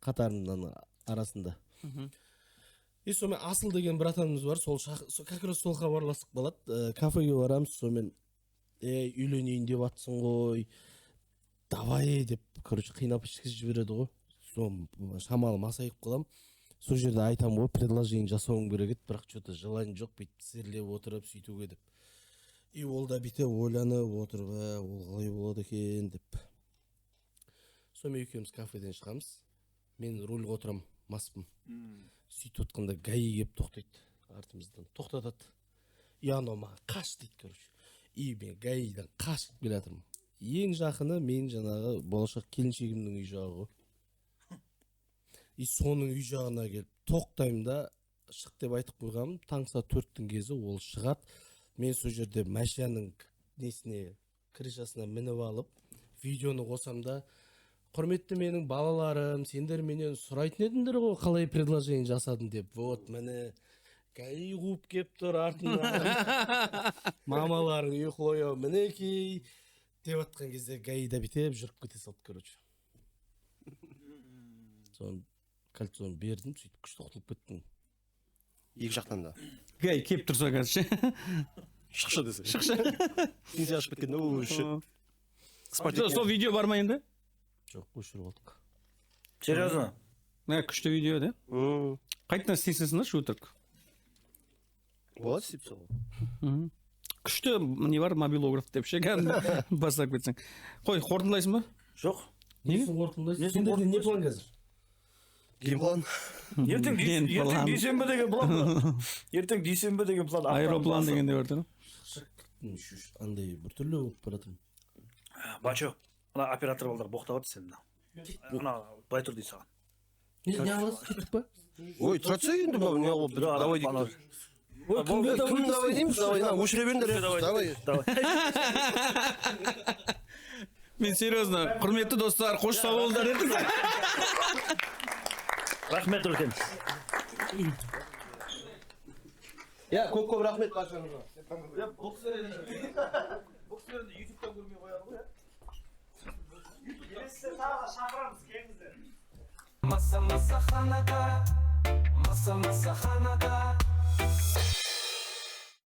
Қатарымның арасында. И сонымен Асыл деген братанымыз бар, сол как раз сол хабарластық болады. Кафеге барамыз, сонымен үйленейін деп атсың ғой, давай деп, короче, қинап ішкізіп жібереді ғой. Сон шамалы масайып қалам. Сол жерде айтам ғой, предложение жасауым керек еді, бірақ что-то желание жоқ, бүйтіп тізерлеп отырып сөйтуге деп. И ол да бүйтіп ойланып отырып, ол қалай болады екен деп. Сонымен екеуміз кафеден шығамыз. Мен рульға отырам, маспын. Сөйтіп отқанда ГАИ кеп тоқтайды артымыздан. Тоқтатады. И анау маған қаш дейді, короче. И мен ГАИдан қашып келе жатырмын. Ең жақыны мен жаңағы болашақ келіншегімнің үй жағы ғой. И соның үй жағына келіп тоқтаймын да, шық деп айтып қойғанмын. Таң сағат 4-тің кезі ол шығады. Мен сол жерде машинаның несіне, крышасына мініп алып, видеоны қосам да, құрметті менің балаларым, сендер менен сұрайтын едіңдер ғой, қалай предложение жасадың деп. Вот, міне ГАИ қуып кеп тұр артына. Мамаларың ұйқылы, мінекей деп атқан кезде ГАИ да бітеп жүріп кете салды, короче. Соны кольцоны бердім, сөйтіп күшті құтылып кеттім. Екі жақтан да. ГАИ кеп тұрса қазір. Шықшы десе. Шықшы. Сенсе ашып кеткен, Сол видео бар ма енді? Жоқ, өшіріп алдық. Серьезно? Күшті видео, да? Қайтынан істейсіңіздерші өтірік? Болады істеп сол. Күшті не бар, мобилограф деп ше, бастап кетсең. Қой, қорытындылайсың ба? Жоқ. Несін қорытындылайсың? Сендерде не план қазір? Геймплан. Ертең дүйсенбі деген план. Ертең дүйсенбі деген план. Аэроплан деген де бар да. Андай біртүрлі болып баратырмын. Бачо, ана оператор балдар боқтап сен мына. Ана былай тұр дейді саған. Не аласыз, кеттік па? Ой, тұра түссе енді не қылып, давай дейміз. Кім давай дейміз, давай, өшіре беріңдер. Давай. Мен серьезно, құрметті достар, қош сау болыңдар еді. Рахмет үлкен. Көп рахмет баршаңызға. Боксерді ютубтан көрмей қояды ғой, келесі тағы шақырамыз, келіңіздер. Маса ханада